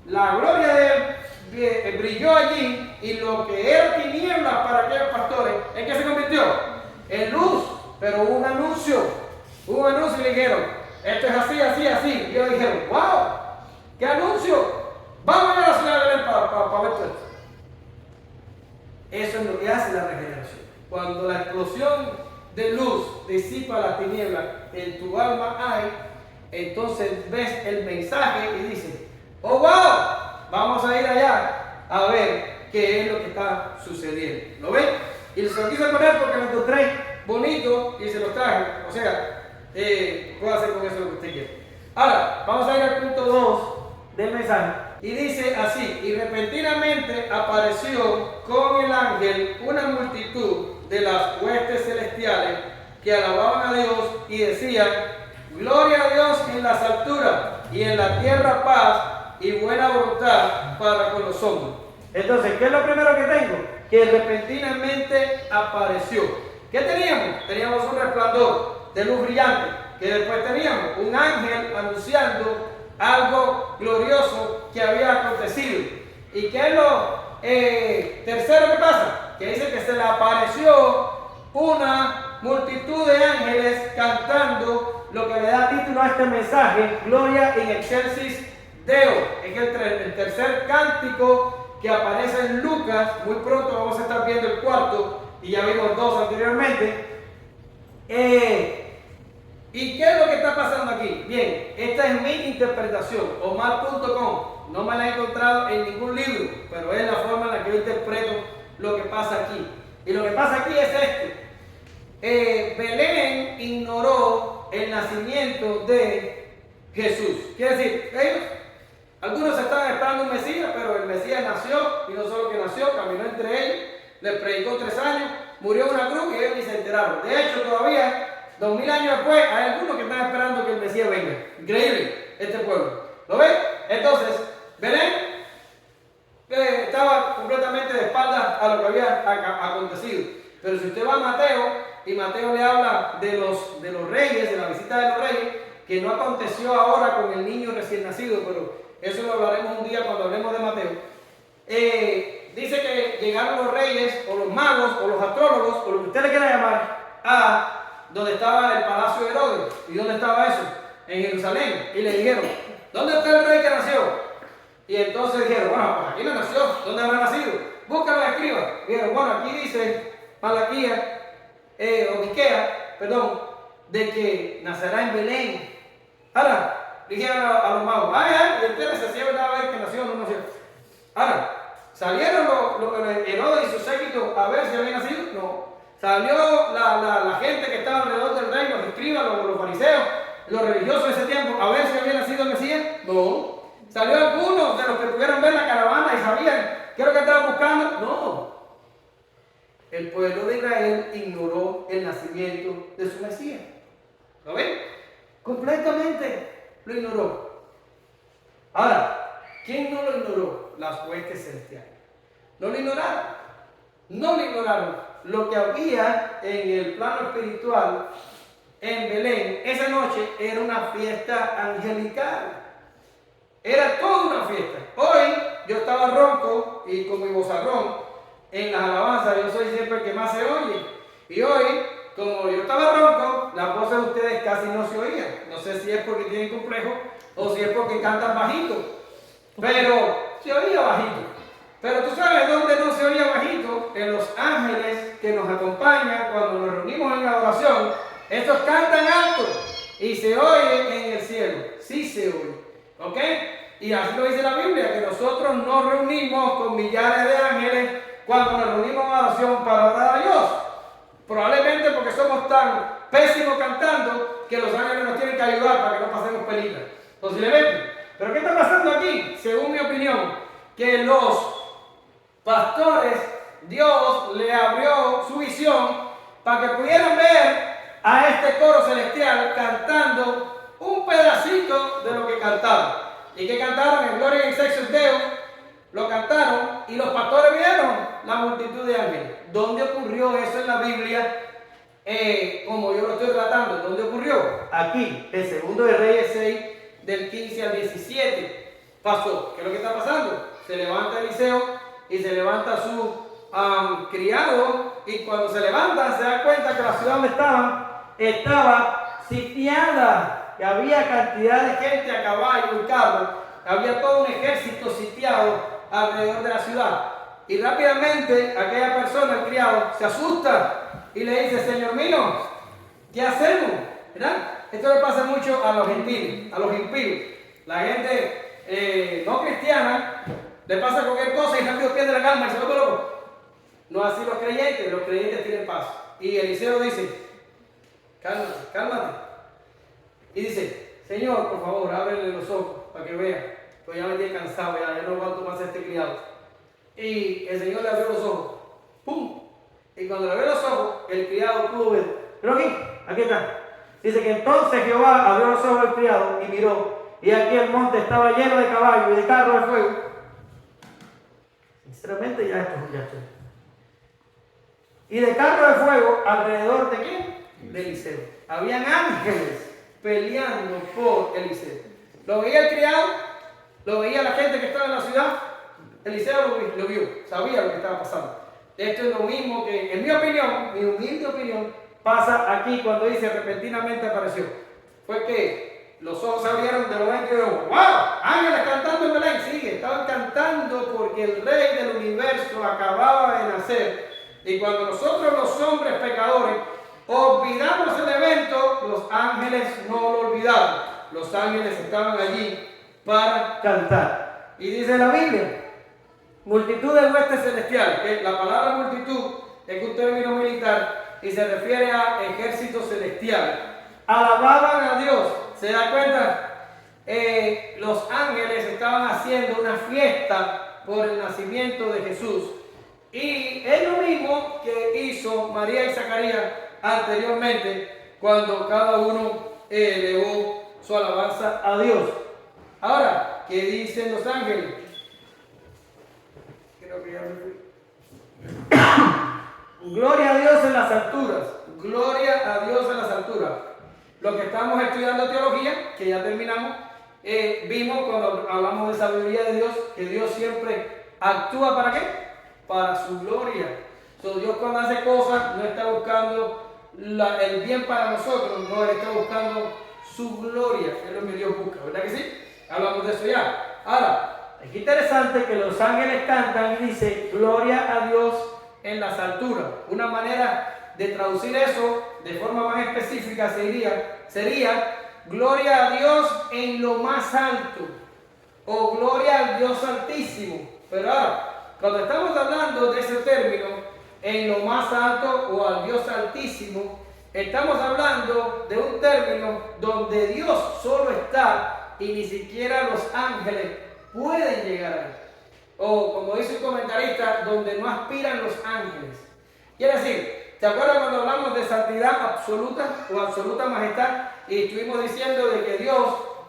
la gloria de Él brilló allí, y lo que era tinieblas para aquellos pastores, ¿en qué se convirtió? En luz. Pero hubo un anuncio y le dijeron, esto es así, así, así. Y ellos dijeron, wow, ¿qué anuncio? Vamos a la ciudad de Belén para ver todo esto. Eso es lo que hace la regeneración. Cuando la explosión de luz disipa la tiniebla en tu alma hay, entonces ves el mensaje y dices, oh wow, vamos a ir allá a ver qué es lo que está sucediendo. ¿Lo ven? Y se lo quise poner porque lo encontré bonito y se lo traje. O sea, puedo hacer con eso lo que usted quiera. Ahora, vamos a ir al punto 2 del mensaje. Y dice así, y repentinamente apareció con el ángel una multitud de las huestes celestiales que alababan a Dios y decían, gloria a Dios en las alturas y en la tierra paz y buena voluntad para con los hombres. Entonces, ¿qué es lo primero que tengo? Que repentinamente apareció. ¿Qué teníamos? Teníamos un resplandor de luz brillante, que después teníamos un ángel anunciando algo glorioso que había acontecido. ¿Y qué es lo tercero que pasa? Que dice que se le apareció una multitud de ángeles cantando lo que le da título a este mensaje, Gloria in excelsis Deo. Es el tercer cántico que aparece en Lucas. Muy pronto vamos a estar viendo el cuarto, y ya vimos dos anteriormente. ¿Y qué es lo que está pasando aquí? Bien, esta es mi interpretación, omar.com. No me la he encontrado en ningún libro, pero es la forma en la que yo interpreto lo que pasa aquí. Y lo que pasa aquí es esto. Belén ignoró el nacimiento de Jesús. Quiere decir, algunos estaban esperando un Mesías, pero el Mesías nació, y no solo que nació, caminó entre ellos, les predicó 3 años, murió en una cruz y ellos ni se enteraron. De hecho, todavía 2000 años después, hay algunos que están esperando que el Mesías venga. Increíble, este pueblo. ¿Lo ven? Entonces, Belén estaba completamente de espaldas a lo que había acontecido. Pero si usted va a Mateo, y Mateo le habla de los reyes, de la visita de los reyes, que no aconteció ahora con el niño recién nacido, pero eso lo hablaremos un día cuando hablemos de Mateo. Dice que llegaron los reyes, o los magos, o los astrólogos, o lo que usted le quiera llamar, a donde estaba el palacio de Herodes. ¿Y dónde estaba eso? En Jerusalén. Y le dijeron, ¿dónde está el rey que nació? Y entonces dijeron, bueno, pues aquí no nació. ¿Dónde habrá nacido? Búscalo, escriba. Y dijeron, bueno, aquí dice Malaquía, o Miquea, perdón, de que nacerá en Belén, Ahora, dijeron a los magos, y entonces se hacía verdad a ver que nació o no nació. Ahora, ¿salieron Herodes y su séquito a ver si había nacido? No. Salió la gente que estaba alrededor del rey, los escribas, los fariseos, los religiosos de ese tiempo, a ver si había nacido el Mesías. No. ¿Salió alguno de los que pudieron ver la caravana y sabían qué es lo que estaban buscando? No. El pueblo de Israel ignoró el nacimiento de su Mesías. ¿Lo ven? Completamente lo ignoró. Ahora, ¿quién no lo ignoró? Las huestes celestiales. No lo ignoraron. No lo ignoraron. Lo que había en el plano espiritual en Belén esa noche era una fiesta angelical. Era toda una fiesta. Hoy yo estaba ronco y con mi vozarrón en las alabanzas, yo soy siempre el que más se oye. Y hoy, como yo estaba ronco, las voces de ustedes casi no se oían. No sé si es porque tienen complejo o si es porque cantan bajito. Pero se oía bajito. Pero tú sabes dónde no se oía bajito, en los ángeles que nos acompañan cuando nos reunimos en adoración. Estos cantan alto y se oye en el cielo. Sí se oye. ¿Ok? Y así lo dice la Biblia, que nosotros nos reunimos con millares de ángeles cuando nos reunimos en oración para orar a Dios. Probablemente porque somos tan pésimos cantando que los ángeles nos tienen que ayudar para que no pasemos pelita. Posiblemente. Pero ¿qué está pasando aquí? Según mi opinión, que los pastores, Dios le abrió su visión para que pudieran ver a este coro celestial cantando un pedacito de lo que cantaron. ¿Y qué cantaron? En Gloria in Excelsis Deo, lo cantaron y los pastores vieron la multitud de ángeles. ¿Dónde ocurrió eso en la Biblia? Como yo lo estoy tratando, ¿dónde ocurrió? Aquí, en Segundo de Reyes 6, del 15 al 17, pasó. ¿Qué es lo que está pasando? Se levanta Eliseo y se levanta su criado, y cuando se levantan se dan cuenta que la ciudad donde estaba sitiada. Que había cantidad de gente a caballo y carro, había todo un ejército sitiado alrededor de la ciudad. Y rápidamente aquella persona, el criado, se asusta y le dice: Señor mío, ¿qué hacemos? ¿Verdad? Esto le pasa mucho a los gentiles, a los impíos. La gente no cristiana le pasa cualquier cosa y rápido pierde la calma y se vuelve loco. No así los creyentes tienen paz. Y Eliseo dice: cálmate, cálmate. Y dice: Señor, por favor, ábrele los ojos para que vea, pues ya me tiene cansado, ya no aguanto más este criado. Y el Señor le abrió los ojos. ¡Pum! Y cuando le abrió los ojos, el criado pudo ver. Pero aquí está. Dice que entonces Jehová abrió los ojos del criado y miró, y aquí el monte estaba lleno de caballos y de carros de fuego. Sinceramente ya esto. Y de carros de fuego, ¿alrededor de quién? De Eliseo. Habían ángeles peleando por Eliseo. ¿Lo veía el criado? ¿Lo veía la gente que estaba en la ciudad? Eliseo lo vio, sabía lo que estaba pasando. Esto es lo mismo que, en mi opinión, mi humilde opinión, pasa aquí cuando dice repentinamente apareció. Fue que los ojos se abrieron de momento y dijeron: ¡wow! Ángeles cantando en Belén. Sí, estaban cantando porque el Rey del universo acababa de nacer. Y cuando nosotros los hombres pecadores olvidamos el evento, los ángeles no lo olvidaron. Los ángeles estaban allí para cantar. Y dice la Biblia: multitud de huestes celestiales. Que la palabra multitud es un término militar y se refiere a ejército celestial. Alababan a Dios. ¿Se da cuenta? Los ángeles estaban haciendo una fiesta por el nacimiento de Jesús. Y es lo mismo que hizo María y Zacarías anteriormente, cuando cada uno elevó su alabanza a Dios. Ahora, ¿qué dicen los ángeles? Creo que ya me fui. Gloria a Dios en las alturas. Gloria a Dios en las alturas. Lo que estamos estudiando teología, que ya terminamos, vimos cuando hablamos de sabiduría de Dios, que Dios siempre actúa ¿para qué? Para su gloria. Dios cuando hace cosas no está buscando el bien para nosotros, no, Él está buscando su gloria. Es lo que Dios busca, ¿verdad que sí? Hablamos de eso ya. Ahora, es interesante que los ángeles cantan y dice: gloria a Dios en las alturas. Una manera de traducir eso de forma más específica sería gloria a Dios en lo más alto, o gloria al Dios altísimo. Pero ahora, cuando estamos hablando de ese término, en lo más alto o al Dios altísimo, estamos hablando de un término donde Dios solo está y ni siquiera los ángeles pueden llegar ahí. O como dice un comentarista, donde no aspiran los ángeles. Quiere decir, ¿te acuerdas cuando hablamos de santidad absoluta o absoluta majestad? Y estuvimos diciendo de que Dios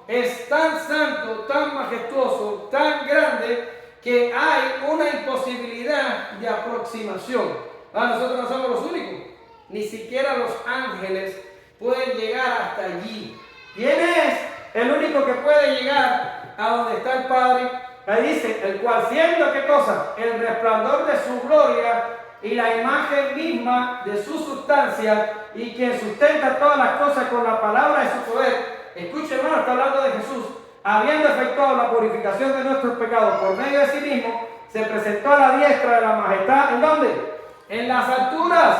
es tan santo, tan majestuoso, tan grande, que hay una imposibilidad de aproximación. Nosotros no somos los únicos. Ni siquiera los ángeles pueden llegar hasta allí. ¿Quién es el único que puede llegar a donde está el Padre? Ahí dice, el cual siendo, ¿qué cosa? El resplandor de su gloria y la imagen misma de su sustancia, y quien sustenta todas las cosas con la palabra de su poder. Escuchen, hermano, está hablando de Jesús. Habiendo efectuado la purificación de nuestros pecados por medio de sí mismo, se presentó a la diestra de la majestad. ¿En dónde? En las alturas,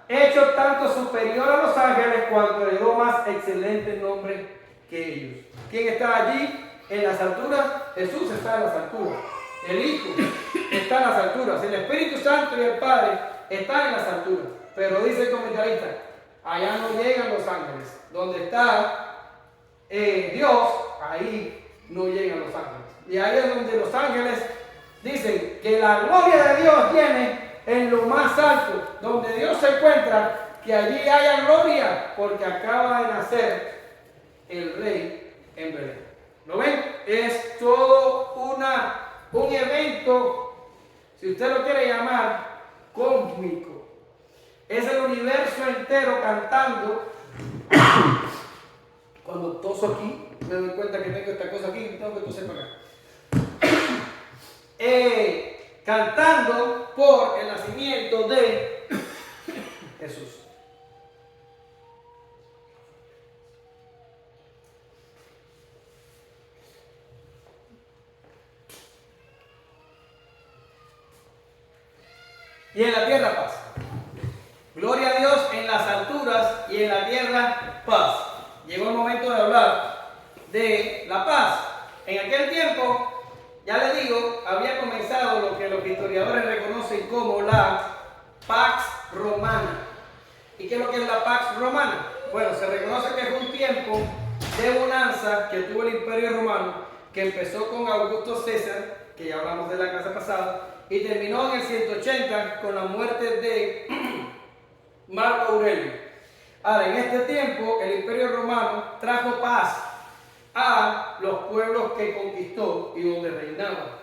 hecho tanto superior a los ángeles, cuanto le dio más excelente nombre que ellos. ¿Quién está allí en las alturas? Jesús está en las alturas. El Hijo está en las alturas. El Espíritu Santo y el Padre están en las alturas. Pero dice el comentarista, allá no llegan los ángeles. Donde está Dios, ahí no llegan los ángeles. Y ahí es donde los ángeles dicen que la gloria de Dios viene en lo más alto, donde Dios se encuentra, que allí haya gloria, porque acaba de nacer el Rey en Belén. ¿Lo ven? Es todo un evento, si usted lo quiere llamar, cósmico. Es el universo entero cantando. Cuando toso aquí, me doy cuenta que tengo esta cosa aquí, tengo que toser para acá. Cantando por el nacimiento de Jesús. Y en la tierra paz. Gloria a Dios en las alturas y en la tierra paz. Llegó el momento de hablar de la paz. En aquel tiempo, ya le digo, había comenzado lo que los historiadores reconocen como la Pax Romana. ¿Y qué es lo que es la Pax Romana? Bueno, se reconoce que es un tiempo de bonanza que tuvo el Imperio Romano, que empezó con Augusto César, que ya hablamos de la clase pasada, y terminó en el 180 con la muerte de Marco Aurelio. Ahora, en este tiempo, el Imperio Romano trajo paz a los pueblos que conquistó y donde reinaba.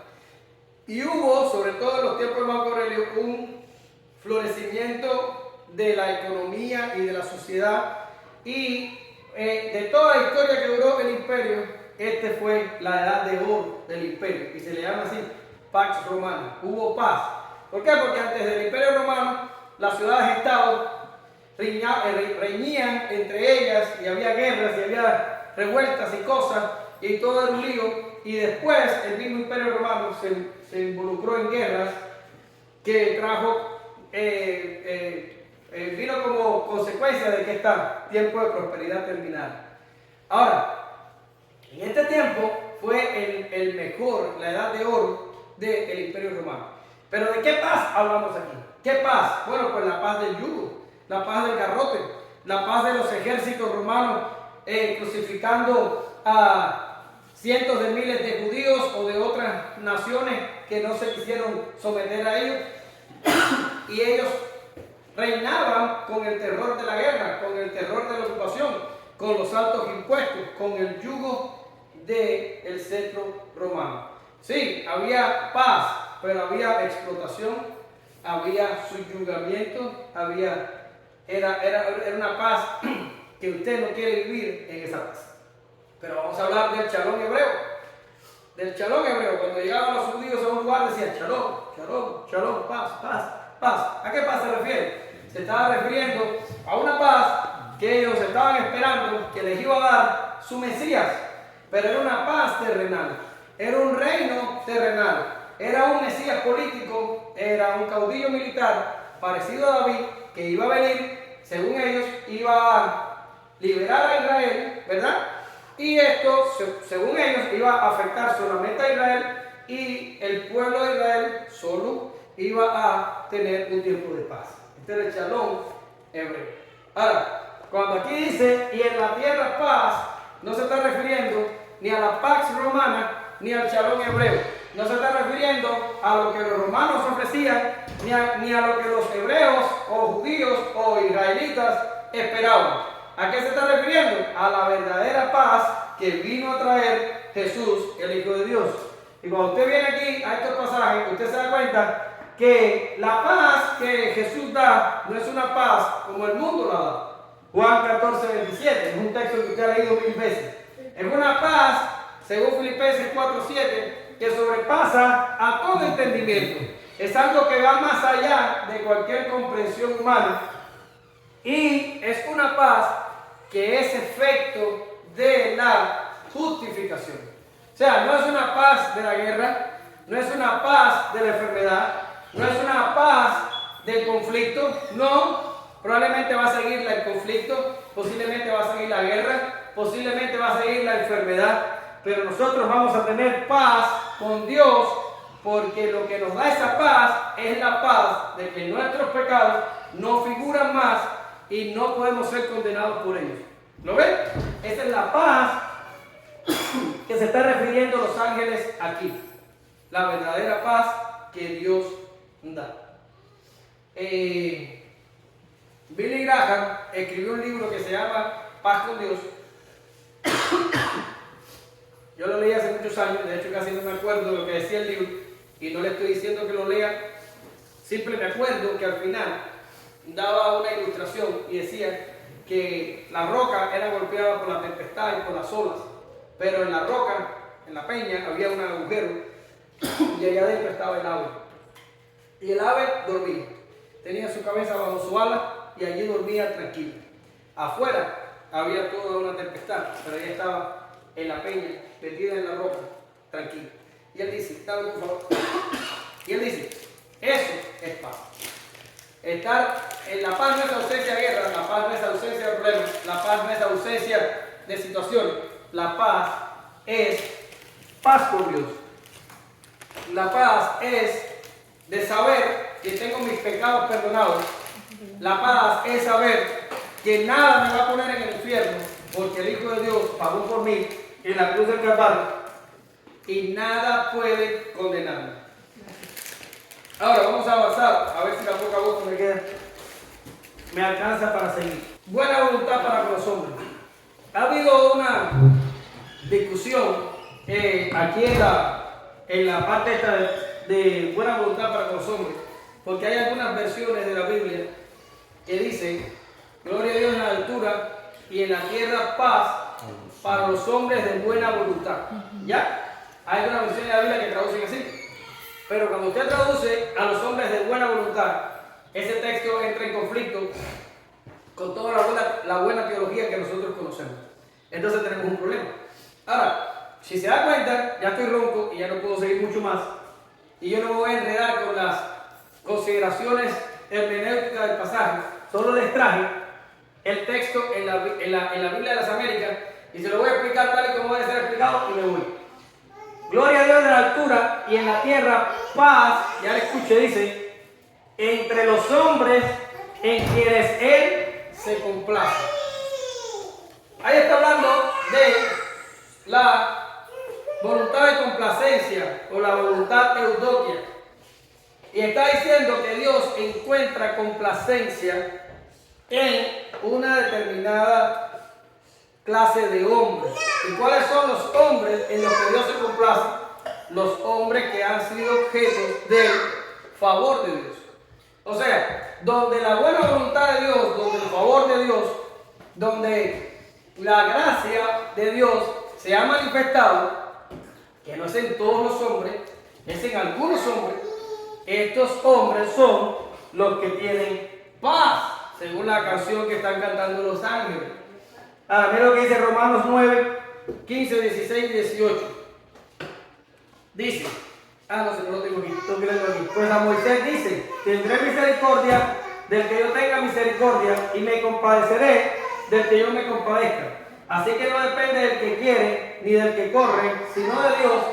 Y hubo, sobre todo en los tiempos de Marco Aurelio, un florecimiento de la economía y de la sociedad. Y de toda la historia que duró el imperio, este fue la edad de oro del imperio. Y se le llama así, Pax Romana. Hubo paz. ¿Por qué? Porque antes del Imperio Romano, las ciudades-estados reñían entre ellas y había guerras y había revueltas y cosas y todo era un lío. Y después el mismo Imperio Romano se involucró en guerras que trajo, vino como consecuencia de que este tiempo de prosperidad terminara. Ahora, en este tiempo fue el mejor, la edad de oro del Imperio Romano. Pero ¿de qué paz hablamos aquí? ¿Qué paz? Bueno, pues la paz del yugo, la paz del garrote, la paz de los ejércitos romanos crucificando a cientos de miles de judíos o de otras naciones que no se quisieron someter a ellos. Y ellos reinaban con el terror de la guerra, con el terror de la ocupación, con los altos impuestos, con el yugo del cetro romano. Sí, había paz, pero había explotación, había subyugamiento, era una paz que usted no quiere vivir en esa paz. Pero vamos a hablar del shalom hebreo. Del shalom hebreo, cuando llegaban los judíos a un lugar decían shalom, shalom, shalom, paz, paz, paz. ¿A qué paz se refiere? Se estaba refiriendo a una paz que ellos estaban esperando que les iba a dar su Mesías, pero era una paz terrenal, era un reino terrenal, era un Mesías político, era un caudillo militar parecido a David que iba a venir, según ellos, iba a liberar a Israel, ¿verdad? Y esto, según ellos, iba a afectar solamente a Israel y el pueblo de Israel solo iba a tener un tiempo de paz. Este es el Shalom hebreo. Ahora, cuando aquí dice, y en la tierra paz, no se está refiriendo ni a la Pax Romana ni al Shalom hebreo. No se está refiriendo a lo que los romanos ofrecían, ni a lo que los hebreos o judíos o israelitas esperaban. ¿A qué se está refiriendo? A la verdadera paz que vino a traer Jesús, el Hijo de Dios. Y cuando usted viene aquí a estos pasajes, usted se da cuenta que la paz que Jesús da no es una paz como el mundo la da. Juan 14, 27, es un texto que usted ha leído 1000 veces. Es una paz, según Filipenses 4, 7, que sobrepasa a todo entendimiento. Es algo que va más allá de cualquier comprensión humana. Y es una paz que es efecto de la justificación. O sea, no es una paz de la guerra, no es una paz de la enfermedad, no es una paz del conflicto, no. Probablemente va a seguir el conflicto, posiblemente va a seguir la guerra, posiblemente va a seguir la enfermedad, pero nosotros vamos a tener paz con Dios, porque lo que nos da esa paz es la paz de que nuestros pecados no figuran más y no podemos ser condenados por ellos. ¿Lo ven? Esa es la paz que se está refiriendo los ángeles aquí. La verdadera paz que Dios da. Billy Graham escribió un libro que se llama Paz con Dios. Yo lo leí hace muchos años, de hecho casi no me acuerdo de lo que decía el libro y no le estoy diciendo que lo lea, simple me acuerdo que al final daba una ilustración y decía que la roca era golpeada por la tempestad y por las olas, pero en la roca, en la peña, había un agujero y allá adentro estaba el ave. Y el ave dormía, tenía su cabeza bajo su ala y allí dormía tranquila. Afuera había toda una tempestad, pero ella estaba en la peña, metida en la roca, tranquila. Y él dice, dame por favor. Y él dice, eso es paz. Estar en la paz no es ausencia de guerra, la paz no es ausencia de problemas, la paz no es ausencia de situaciones. La paz es paz con Dios. La paz es de saber que tengo mis pecados perdonados. La paz es saber que nada me va a poner en el infierno, porque el Hijo de Dios pagó por mí en la cruz del Calvario y nada puede condenarme. Ahora vamos a avanzar, a ver si la poca voz me alcanza para seguir. Buena voluntad para con los hombres. Ha habido una discusión aquí en la parte esta de buena voluntad para con los hombres, porque hay algunas versiones de la Biblia que dicen gloria a Dios en la altura y en la tierra paz para los hombres de buena voluntad. ¿Ya? Hay una versión de la Biblia que traducen así. Pero cuando usted traduce a los hombres de buena voluntad, ese texto entra en conflicto con toda la buena teología que nosotros conocemos. Entonces tenemos un problema. Ahora, si se da cuenta, ya estoy ronco y ya no puedo seguir mucho más. Y yo no me voy a enredar con las consideraciones hermenéuticas del pasaje. Solo les traje el texto en la Biblia de las Américas y se lo voy a explicar tal y como debe ser explicado y me voy. Gloria a Dios en la altura y en la tierra paz, ya le escuché, dice, entre los hombres en quienes Él se complace. Ahí está hablando de la voluntad de complacencia o la voluntad eudokia. Y está diciendo que Dios encuentra complacencia en una determinada clase de hombres. ¿Y cuáles son los hombres en los que Dios se complace? Los hombres que han sido objetos del favor de Dios. O sea, donde la buena voluntad de Dios, donde el favor de Dios, donde la gracia de Dios se ha manifestado, que no es en todos los hombres, es en algunos hombres, estos hombres son los que tienen paz, según la canción que están cantando los ángeles. Ahora, mira lo que dice Romanos 9, 15, 16 y 18. Dice, no sé, no lo tengo aquí, tengo que leerlo aquí. Pues a Moisés dice, tendré misericordia del que yo tenga misericordia y me compadeceré del que yo me compadezca. Así que no depende del que quiere ni del que corre, sino de Dios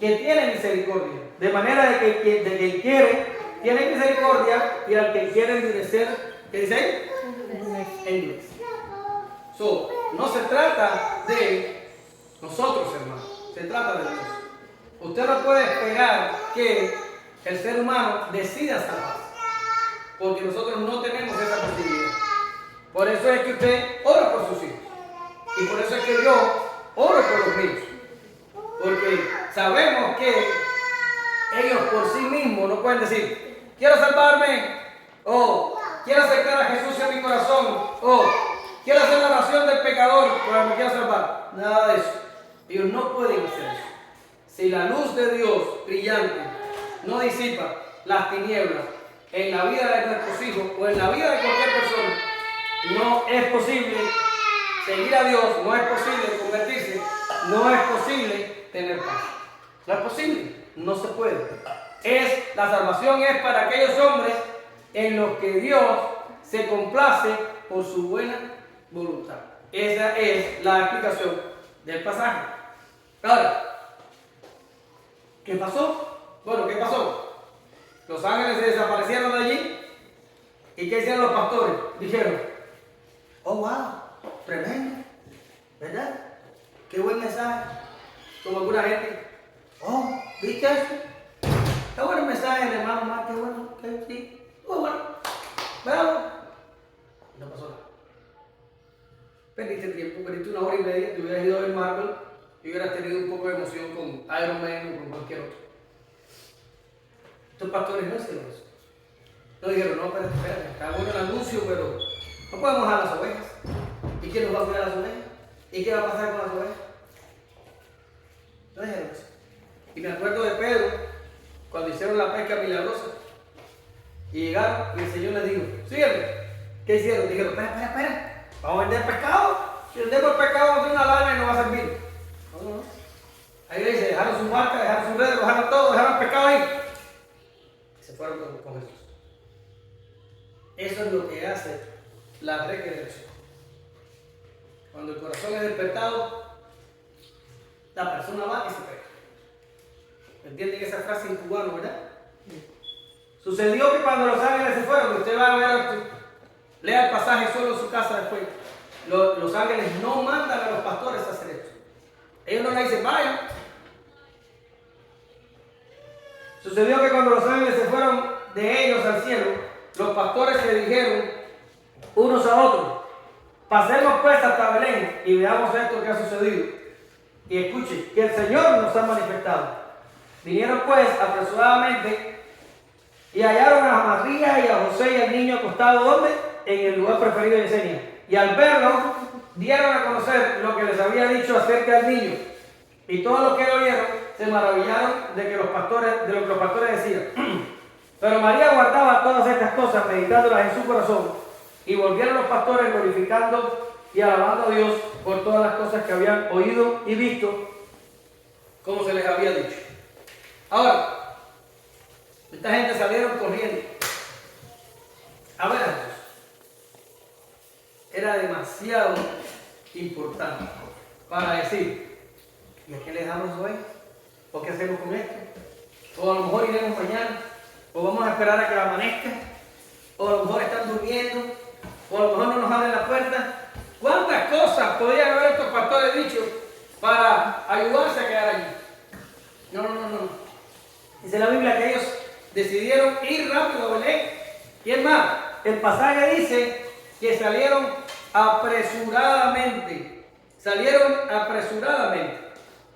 que tiene misericordia. De manera de que el quiere tiene misericordia y al que quiere endurecer, ¿qué dice ahí? Endurece. No se trata de nosotros, hermanos, se trata de Dios. Usted no puede esperar que el ser humano decida salvarse, porque nosotros no tenemos esa posibilidad. Por eso es que usted ora por sus hijos. Y por eso es que yo oro por los míos. Porque sabemos que ellos por sí mismos no pueden decir, quiero salvarme, o quiero aceptar a Jesús en mi corazón, o quiero hacer la oración del pecador, pero me quiero salvar. Nada de eso. Ellos no pueden hacer eso. Si la luz de Dios brillante no disipa las tinieblas en la vida de nuestros hijos o en la vida de cualquier persona, no es posible seguir a Dios, no es posible convertirse, no es posible tener paz. No es posible, no se puede. La salvación es para aquellos hombres en los que Dios se complace por su buena voluntad. Esa es la explicación del pasaje. Ahora, ¿qué pasó? Bueno, ¿qué pasó? Los ángeles se desaparecieron de allí. ¿Y qué hicieron los pastores? Dijeron, oh wow, tremendo, ¿verdad? Qué buen mensaje. Como alguna gente, oh, ¿viste eso? Qué buen mensaje, hermano, más, qué bueno, qué sí, muy bueno, bravo. No pasó nada. Perdiste tiempo, perdiste 1 hora y media, te hubieras ido a ver Marvel y hubieras tenido un poco de emoción con Iron Man o con cualquier otro. Estos pastores no hicieron eso. No dijeron, no, espérate, está bueno el anuncio, pero no podemos dejar las ovejas. ¿Y quién nos va a cuidar las ovejas? ¿Y qué va a pasar con las ovejas? No dijeron eso. Y me acuerdo de Pedro, cuando hicieron la pesca milagrosa, y llegaron y el Señor les dijo, sígueme. ¿Qué hicieron? Dijeron, espera, vamos a vender pescado. Si vendemos el pescado, vamos a hacer una lana y no va a servir. No. Ahí le dice, dejaron su barca, dejaron su red, dejaron todo, dejaron el pescado ahí. Y se fueron con Jesús. Eso es lo que hace la regeneración. Cuando el corazón es despertado, la persona va y se pega. ¿Entienden esa frase en cubano, verdad? Sucedió que cuando los ángeles se fueron, usted va a ver, lea el pasaje solo en su casa después. Los ángeles no mandan a los pastores a hacer esto. Ellos no le dicen, vayan. Sucedió que cuando los ángeles se fueron de ellos al cielo, los pastores se dijeron unos a otros, pasemos pues hasta Belén y veamos esto que ha sucedido. Y escuchen, que el Señor nos ha manifestado. Vinieron pues apresuradamente y hallaron a María y a José y al niño acostado, ¿dónde? En el lugar preferido de Yesenia. Y al verlo, dieron a conocer lo que les había dicho acerca del niño. Y todos los que lo oyeron se maravillaron de lo que los pastores decían. Pero María guardaba todas estas cosas, meditándolas en su corazón. Y volvieron los pastores glorificando y alabando a Dios por todas las cosas que habían oído y visto, como se les había dicho. Ahora, esta gente salieron corriendo a ver a Jesús. Era demasiado importante para decir, ¿y a qué le damos hoy? ¿O qué hacemos con esto? O a lo mejor iremos mañana, o vamos a esperar a que amanezca, o a lo mejor están durmiendo, o a lo mejor no nos abren la puerta. ¿Cuántas cosas podrían haber estos pastores dicho para ayudarse a quedar allí? No. Dice la Biblia que ellos decidieron ir rápido a Belén. Y es más, el pasaje dice que salieron apresuradamente.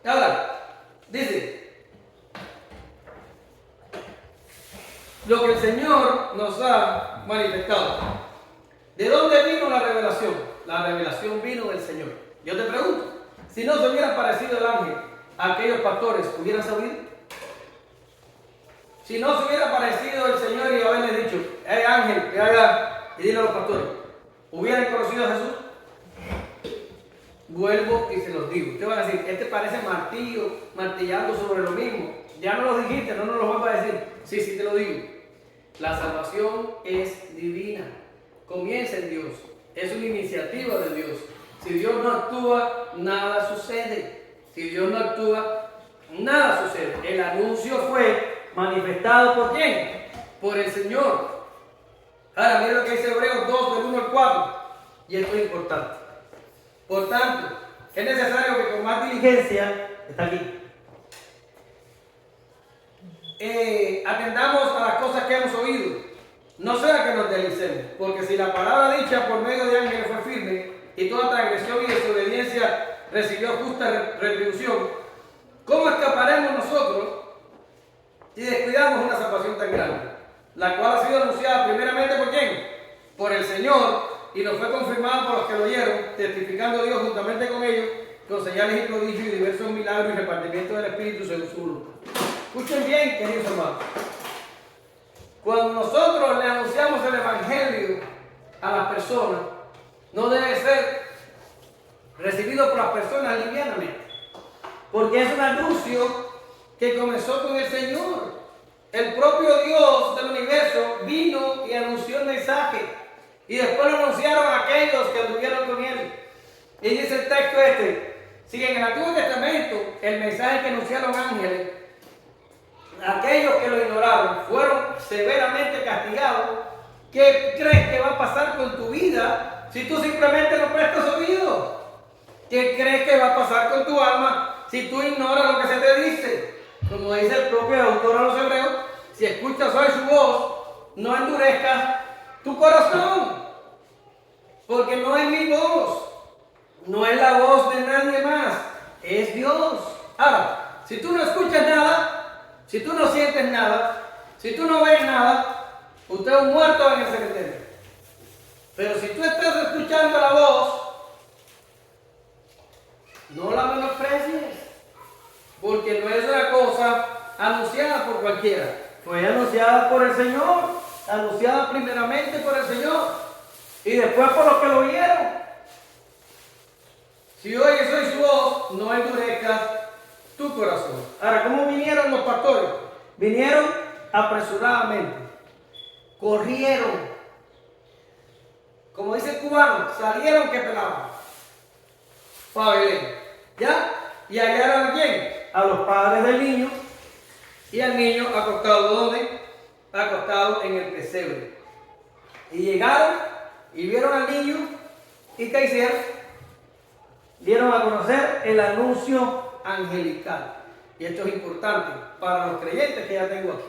Ahora, dice, lo que el Señor nos ha manifestado. ¿De dónde vino la revelación? La revelación vino del Señor. Yo te pregunto, si no se hubiera aparecido el ángel a aquellos pastores, ¿hubieran sabido? Si no se hubiera aparecido el Señor y haberle dicho, hey ángel, que haga, y dile a los pastores, ¿hubieran conocido a Jesús? Vuelvo y se los digo. Ustedes van a decir, este parece martillando sobre lo mismo. Ya no lo dijiste, no nos lo vuelvo a decir. Sí, te lo digo. La salvación es divina. Comienza en Dios. Es una iniciativa de Dios. Si Dios no actúa, nada sucede. Si Dios no actúa, nada sucede. El anuncio fue manifestado ¿por quién? Por el Señor. Ahora, mira lo que dice Hebreos 2, del 1 al 4. Y esto es importante. Por tanto, es necesario que con más diligencia, está aquí, atendamos a las cosas que hemos oído. No sea que nos deslicemos, porque si la palabra dicha por medio de ángeles fue firme, y toda transgresión y desobediencia recibió justa retribución, ¿cómo escaparemos nosotros si descuidamos una salvación tan grande? La cual ha sido anunciada primeramente ¿por quién? Por el Señor, y nos fue confirmada por los que lo oyeron, testificando Dios juntamente con ellos, con señales y prodigios y diversos milagros y repartimiento del Espíritu según su voluntad. Escuchen bien, queridos hermanos. Cuando nosotros le anunciamos el Evangelio a las personas, no debe ser recibido por las personas livianamente, porque es un anuncio que comenzó con el Señor. El propio Dios del universo vino y anunció el mensaje, y después lo anunciaron a aquellos que anduvieron con él. Y dice el texto si en el Antiguo Testamento el mensaje que anunciaron ángeles, aquellos que lo ignoraron fueron severamente castigados, ¿qué crees que va a pasar con tu vida si tú simplemente no prestas oído? ¿Qué crees que va a pasar con tu alma si tú ignoras lo que se te dice? Como dice el propio autor a los hebreos, si escuchas hoy su voz, no endurezcas tu corazón, porque no es mi voz, no es la voz de nadie más, es Dios. Ahora, si tú no escuchas nada, si tú no sientes nada, si tú no ves nada, usted es un muerto en el cementerio. Pero si tú estás escuchando la voz, no la menosprecies, porque no es una cosa anunciada por cualquiera. Fue anunciada por el Señor, anunciada primeramente por el Señor y después por los que lo oyeron. Si oyes hoy su voz, no endurezcas tu corazón. Ahora, ¿cómo vinieron los pastores? Vinieron apresuradamente, corrieron, como dice el cubano, salieron que pelaban para Belén, ¿ya? Y hallaron a quién, a los padres del niño, y al niño acostado, ¿dónde? Acostado en el pesebre. Y llegaron y vieron al niño, ¿y qué hicieron? Dieron a conocer el anuncio angelical. Y esto es importante para los creyentes que ya tengo aquí.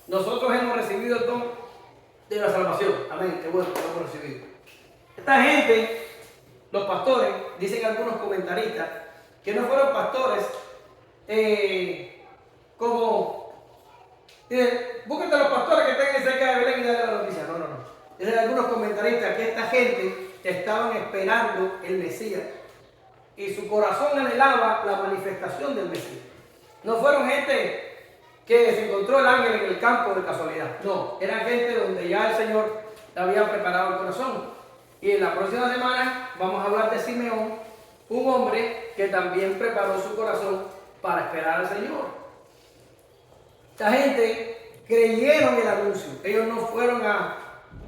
Nosotros hemos recibido el don de la salvación. Amén, qué bueno que lo hemos recibido. Esta gente, los pastores, dicen algunos comentaristas, que no fueron pastores búsquete los pastores que tengan cerca de Belén y dale la noticia. No. Dicen algunos comentaristas que esta gente estaban esperando el Mesías y su corazón anhelaba la manifestación del Mesías. No fueron gente que se encontró el ángel en el campo de casualidad. No, eran gente donde ya el Señor había preparado el corazón. Y en la próxima semana vamos a hablar de Simeón, un hombre que también preparó su corazón para esperar al Señor. Esta gente creyeron el anuncio. Ellos no fueron a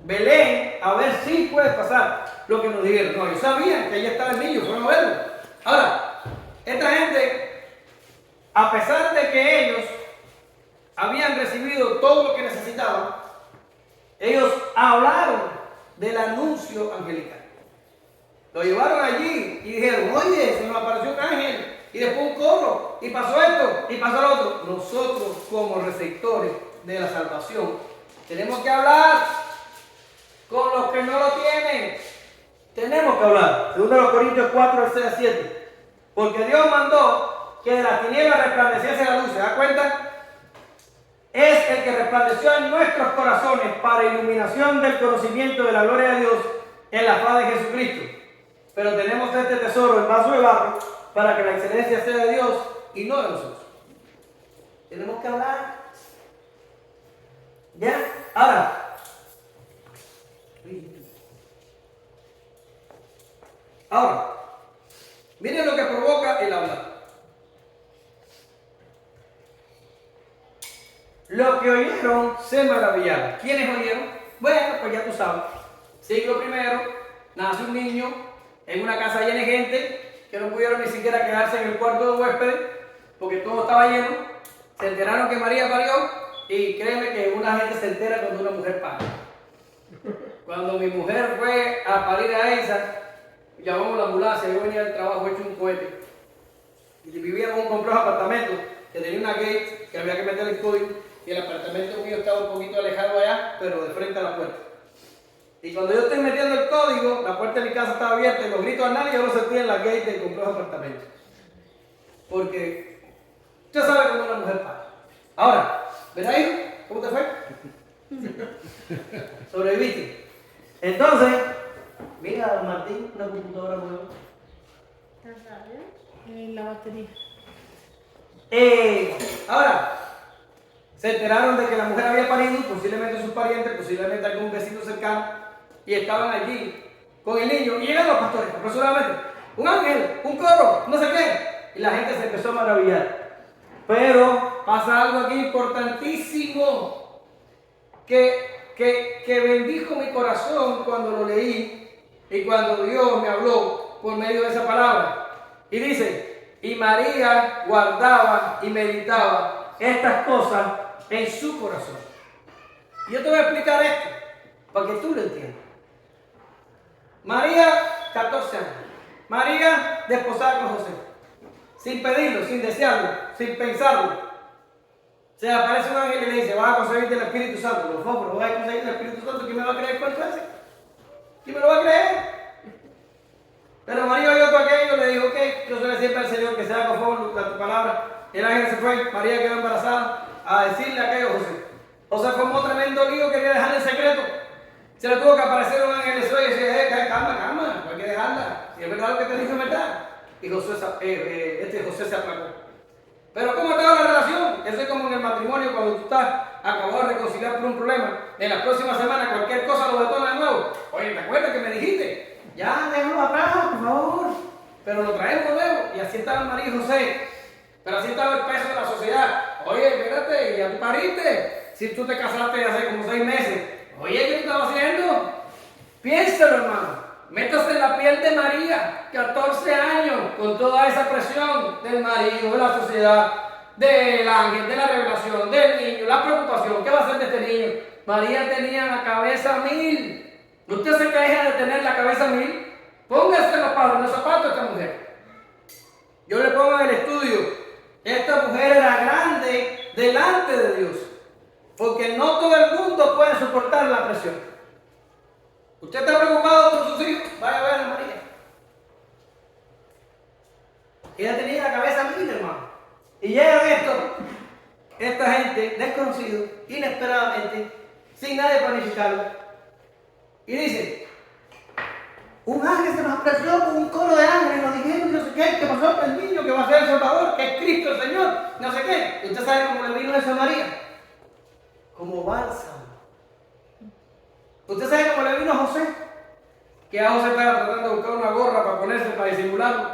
Belén a ver si puede pasar lo que nos dijeron. No, ellos sabían que allí estaba el niño, fueron a verlo. Ahora, esta gente, a pesar de que ellos habían recibido todo lo que necesitaban, ellos hablaron del anuncio angelical. Lo llevaron allí y dijeron, oye, se nos apareció un ángel, y después un coro, y pasó esto, y pasó lo otro. Nosotros, como receptores de la salvación, tenemos que hablar con los que no lo tienen. Tenemos que hablar. 2 Corintios 4, 6 a 7. Porque Dios mandó que de las tinieblas resplandeciese la luz. ¿Se da cuenta? Es el que resplandeció en nuestros corazones para iluminación del conocimiento de la gloria de Dios en la faz de Jesucristo. Pero tenemos este tesoro en vaso de barro para que la excelencia sea de Dios y no de nosotros. Tenemos que hablar. ¿Ya? Ahora, miren lo que provoca el hablar. Los que oyeron se maravillaron. ¿Quiénes oyeron? Bueno, pues ya tú sabes. Siglo I, nace un niño en una casa llena de gente que no pudieron ni siquiera quedarse en el cuarto de huéspedes porque todo estaba lleno. Se enteraron que María parió y créeme que una gente se entera cuando una mujer pare. Cuando mi mujer fue a parir a Elsa, llamamos la ambulancia, yo venía del trabajo hecho un cohete y vivía en un complejo de apartamentos que tenía una gate que había que meter el código y el apartamento mío estaba un poquito alejado allá, pero de frente a la puerta. Y cuando yo estoy metiendo el código, la puerta de mi casa estaba abierta y los gritos a nadie yo los sentía en la gate del complejo de apartamentos. Porque usted sabe cómo una mujer para. Ahora, ¿verdad, hijo? ¿Cómo te fue? Sobreviviste. Entonces, mira, Martín, una computadora nueva. La batería. Ahora, se enteraron de que la mujer había parido, posiblemente sus parientes, posiblemente algún vecino cercano, y estaban allí con el niño. Y llegan los pastores, apresuradamente. Un ángel, un coro, no sé qué. Y la gente se empezó a maravillar. Pero pasa algo aquí importantísimo que bendijo mi corazón cuando lo leí y cuando Dios me habló por medio de esa palabra. Y dice, y María guardaba y meditaba estas cosas en su corazón. Y yo te voy a explicar esto para que tú lo entiendas. María, 14 años. María desposada con José. Sin pedirlo, sin desearlo, sin pensarlo. Se aparece un ángel y le dice, vas a conseguirte el Espíritu Santo. Los focos, vas a conseguir el Espíritu Santo. ¿Quién me va a creer cuánto es? ¿Quién me lo va a creer? Pero María oyó todo aquello y le dijo, ok, yo soy siempre al Señor, que sea conforme a tu palabra. El ángel se fue, María quedó embarazada, a decirle aquello a José. José formó tremendo lío, quería dejarle en secreto. Se le tuvo que aparecer un ángel de sueño y decía, calma, no hay que dejarla. Si es verdad lo que te dijo, es verdad. Y José se aplacó. Pero ¿cómo estaba la relación? Eso es como en el matrimonio, cuando tú acabas de reconciliar por un problema. En la próxima semana cualquier cosa lo detona de nuevo. Oye, ¿te acuerdas que me dijiste? Ya, déjalo atrás, por favor. Pero lo traemos de nuevo. Y así estaba María y José. Pero así estaba el peso de la sociedad. Oye, espérate, ya tú pariste. Si tú te casaste hace como 6 meses. Oye, ¿qué tú estabas haciendo? Piénsalo, hermano. Métase en la piel de María, 14 años, con toda esa presión del marido, de la sociedad, del ángel, de la revelación, del niño, la preocupación. ¿Qué va a hacer de este niño? María tenía la cabeza 1000. ¿Usted se queja de tener la cabeza 1000? Póngase los zapatos de esta mujer. Yo le pongo en el estudio, esta mujer era grande delante de Dios, porque no todo el mundo puede soportar la presión. ¿Usted está preocupado por sus hijos? Vaya a ver a María. Ella tenía la cabeza 1000, hermano. Y llegan esta gente desconocida, inesperadamente, sin nadie planificarlo. Y dice, un ángel se nos apareció con un coro de ángeles, nos dijeron no sé qué, que pasó con el niño, que va a ser el Salvador, que es Cristo el Señor, no sé qué. ¿Y usted sabe cómo le vino eso a María? Como bálsamo. ¿Usted sabe cómo le vino a José? Que a José estaba tratando de buscar una gorra para ponerse, para disimularlo.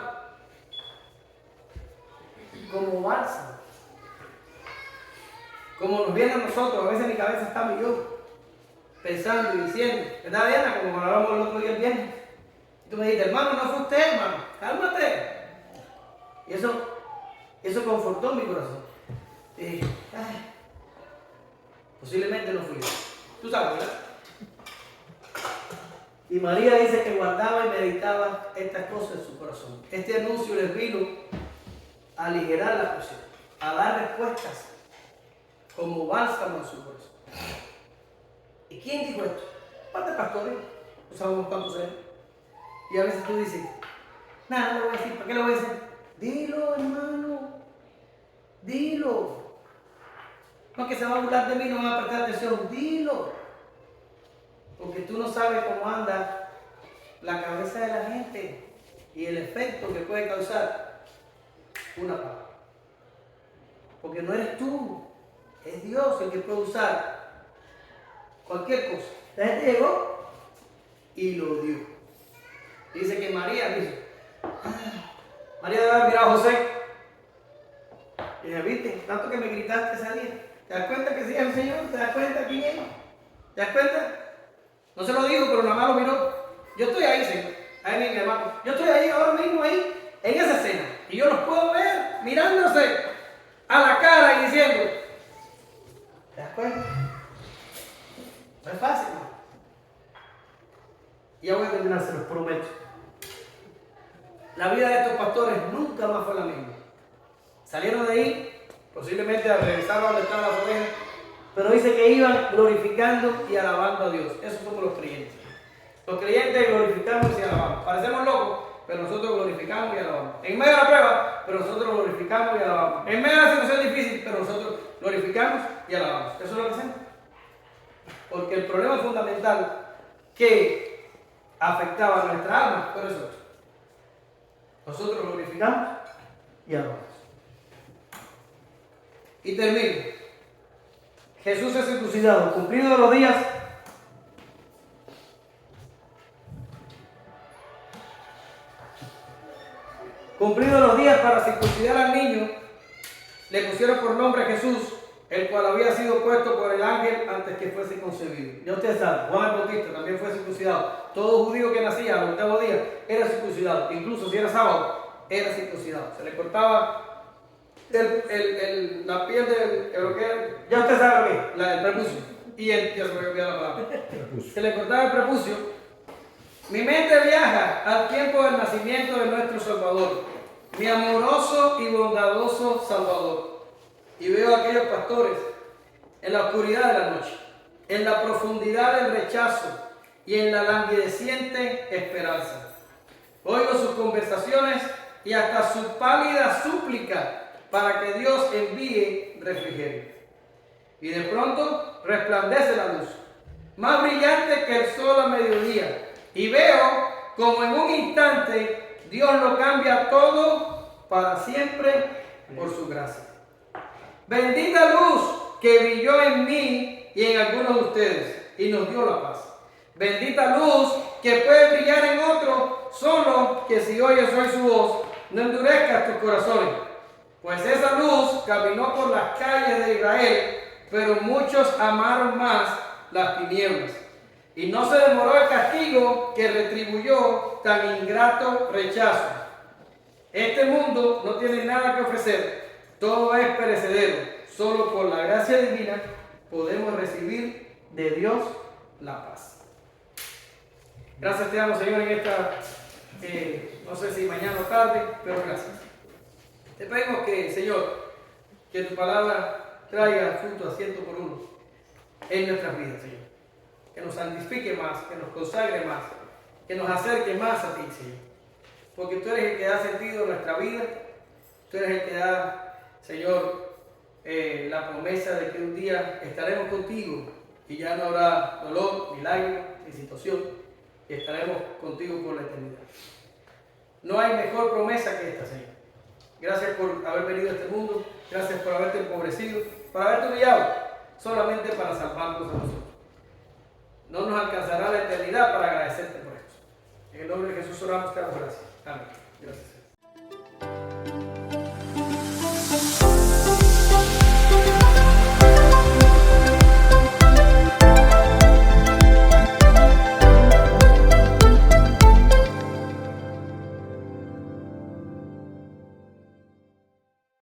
Como bálsamo. Como nos viene a nosotros, a veces mi cabeza está millón, pensando y diciendo, ¿verdad, Diana? Como hablábamos el otro día el viernes. Y tú me dijiste, hermano, no fue usted, hermano, cálmate. Y eso confortó mi corazón. Y dije, ay, posiblemente no fui yo. Tú sabes, ¿verdad? Y María dice que guardaba y meditaba estas cosas en su corazón. Este anuncio les vino a aligerar la presión, a dar respuestas como bálsamo en su corazón. ¿Y quién dijo esto? Parte de pastores, no sabemos cuántos eran. Y a veces tú dices, nada, no lo voy a decir, ¿para qué lo voy a decir? Dilo, hermano, dilo. No que se va a burlar de mí, no me va a prestar atención, dilo. Porque tú no sabes cómo anda la cabeza de la gente y el efecto que puede causar una palabra. Porque no eres tú, es Dios el que puede usar cualquier cosa. La gente llegó y lo dio. Dice que María dice, María debe haber mirado a José. Y le viste, tanto que me gritaste ese día. ¿Te das cuenta que sí es el Señor? ¿Te das cuenta quién es? ¿Te das cuenta? No se lo digo, pero nada más lo miró. Yo estoy ahí, Señor. Ahí mi hermano, yo estoy ahí ahora mismo ahí, en esa escena, y yo los puedo ver mirándose a la cara y diciendo, ¿te das cuenta? No es fácil, ¿no? Y ya voy a terminar, se los prometo. La vida de estos pastores nunca más fue la misma. Salieron de ahí, posiblemente a regresar a donde estaban las ovejas, pero dice que iban glorificando y alabando a Dios. Esos somos los creyentes. Los creyentes glorificamos y alabamos. Parecemos locos, pero nosotros glorificamos y alabamos. En medio de la prueba, pero nosotros glorificamos y alabamos. En medio de la situación difícil, pero nosotros glorificamos y alabamos. Eso es lo que hacemos. Porque el problema fundamental que afectaba a nuestra alma fue eso. Nosotros glorificamos y alabamos. Y termino. Jesús es circuncidado, cumplidos los días. Cumplidos los días para circuncidar al niño, le pusieron por nombre Jesús, el cual había sido puesto por el ángel antes que fuese concebido. Ya ustedes saben, Juan el Bautista también fue circuncidado. Todo judío que nacía al octavo día era circuncidado. Incluso si era sábado, era circuncidado. Se le cortaba la piel de lo que era, ya usted sabe lo que es, el prepucio. Y ya se me había olvidado la palabra. Se le cortaba el prepucio. Mi mente viaja al tiempo del nacimiento de nuestro Salvador, mi amoroso y bondadoso Salvador. Y veo a aquellos pastores en la oscuridad de la noche, en la profundidad del rechazo y en la languideciente esperanza. Oigo sus conversaciones y hasta su pálida súplica para que Dios envíe refrigerio. Y de pronto resplandece la luz, más brillante que el sol a mediodía. Y veo como en un instante Dios lo cambia todo para siempre por su gracia. Bendita luz que brilló en mí y en algunos de ustedes y nos dio la paz. Bendita luz que puede brillar en otro, solo que si oyes hoy su voz, no endurezcas tus corazones. Pues esa luz caminó por las calles de Israel, pero muchos amaron más las tinieblas. Y no se demoró el castigo que retribuyó tan ingrato rechazo. Este mundo no tiene nada que ofrecer, todo es perecedero. Solo por la gracia divina podemos recibir de Dios la paz. Gracias te damos, Señor, en esta, no sé si mañana o tarde, pero gracias. Te pedimos que, Señor, que tu palabra traiga fruto a 100 por uno en nuestras vidas, Señor. Que nos santifique más, que nos consagre más, que nos acerque más a ti, Señor. Porque tú eres el que da sentido a nuestra vida, tú eres el que da, Señor, la promesa de que un día estaremos contigo y ya no habrá dolor, ni lágrimas, ni situación, y estaremos contigo por la eternidad. No hay mejor promesa que esta, Señor. Gracias por haber venido a este mundo, gracias por haberte empobrecido, por haberte humillado, solamente para salvarnos a nosotros. No nos alcanzará la eternidad para agradecerte por esto. En el nombre de Jesús oramos, te damos gracias. Amén.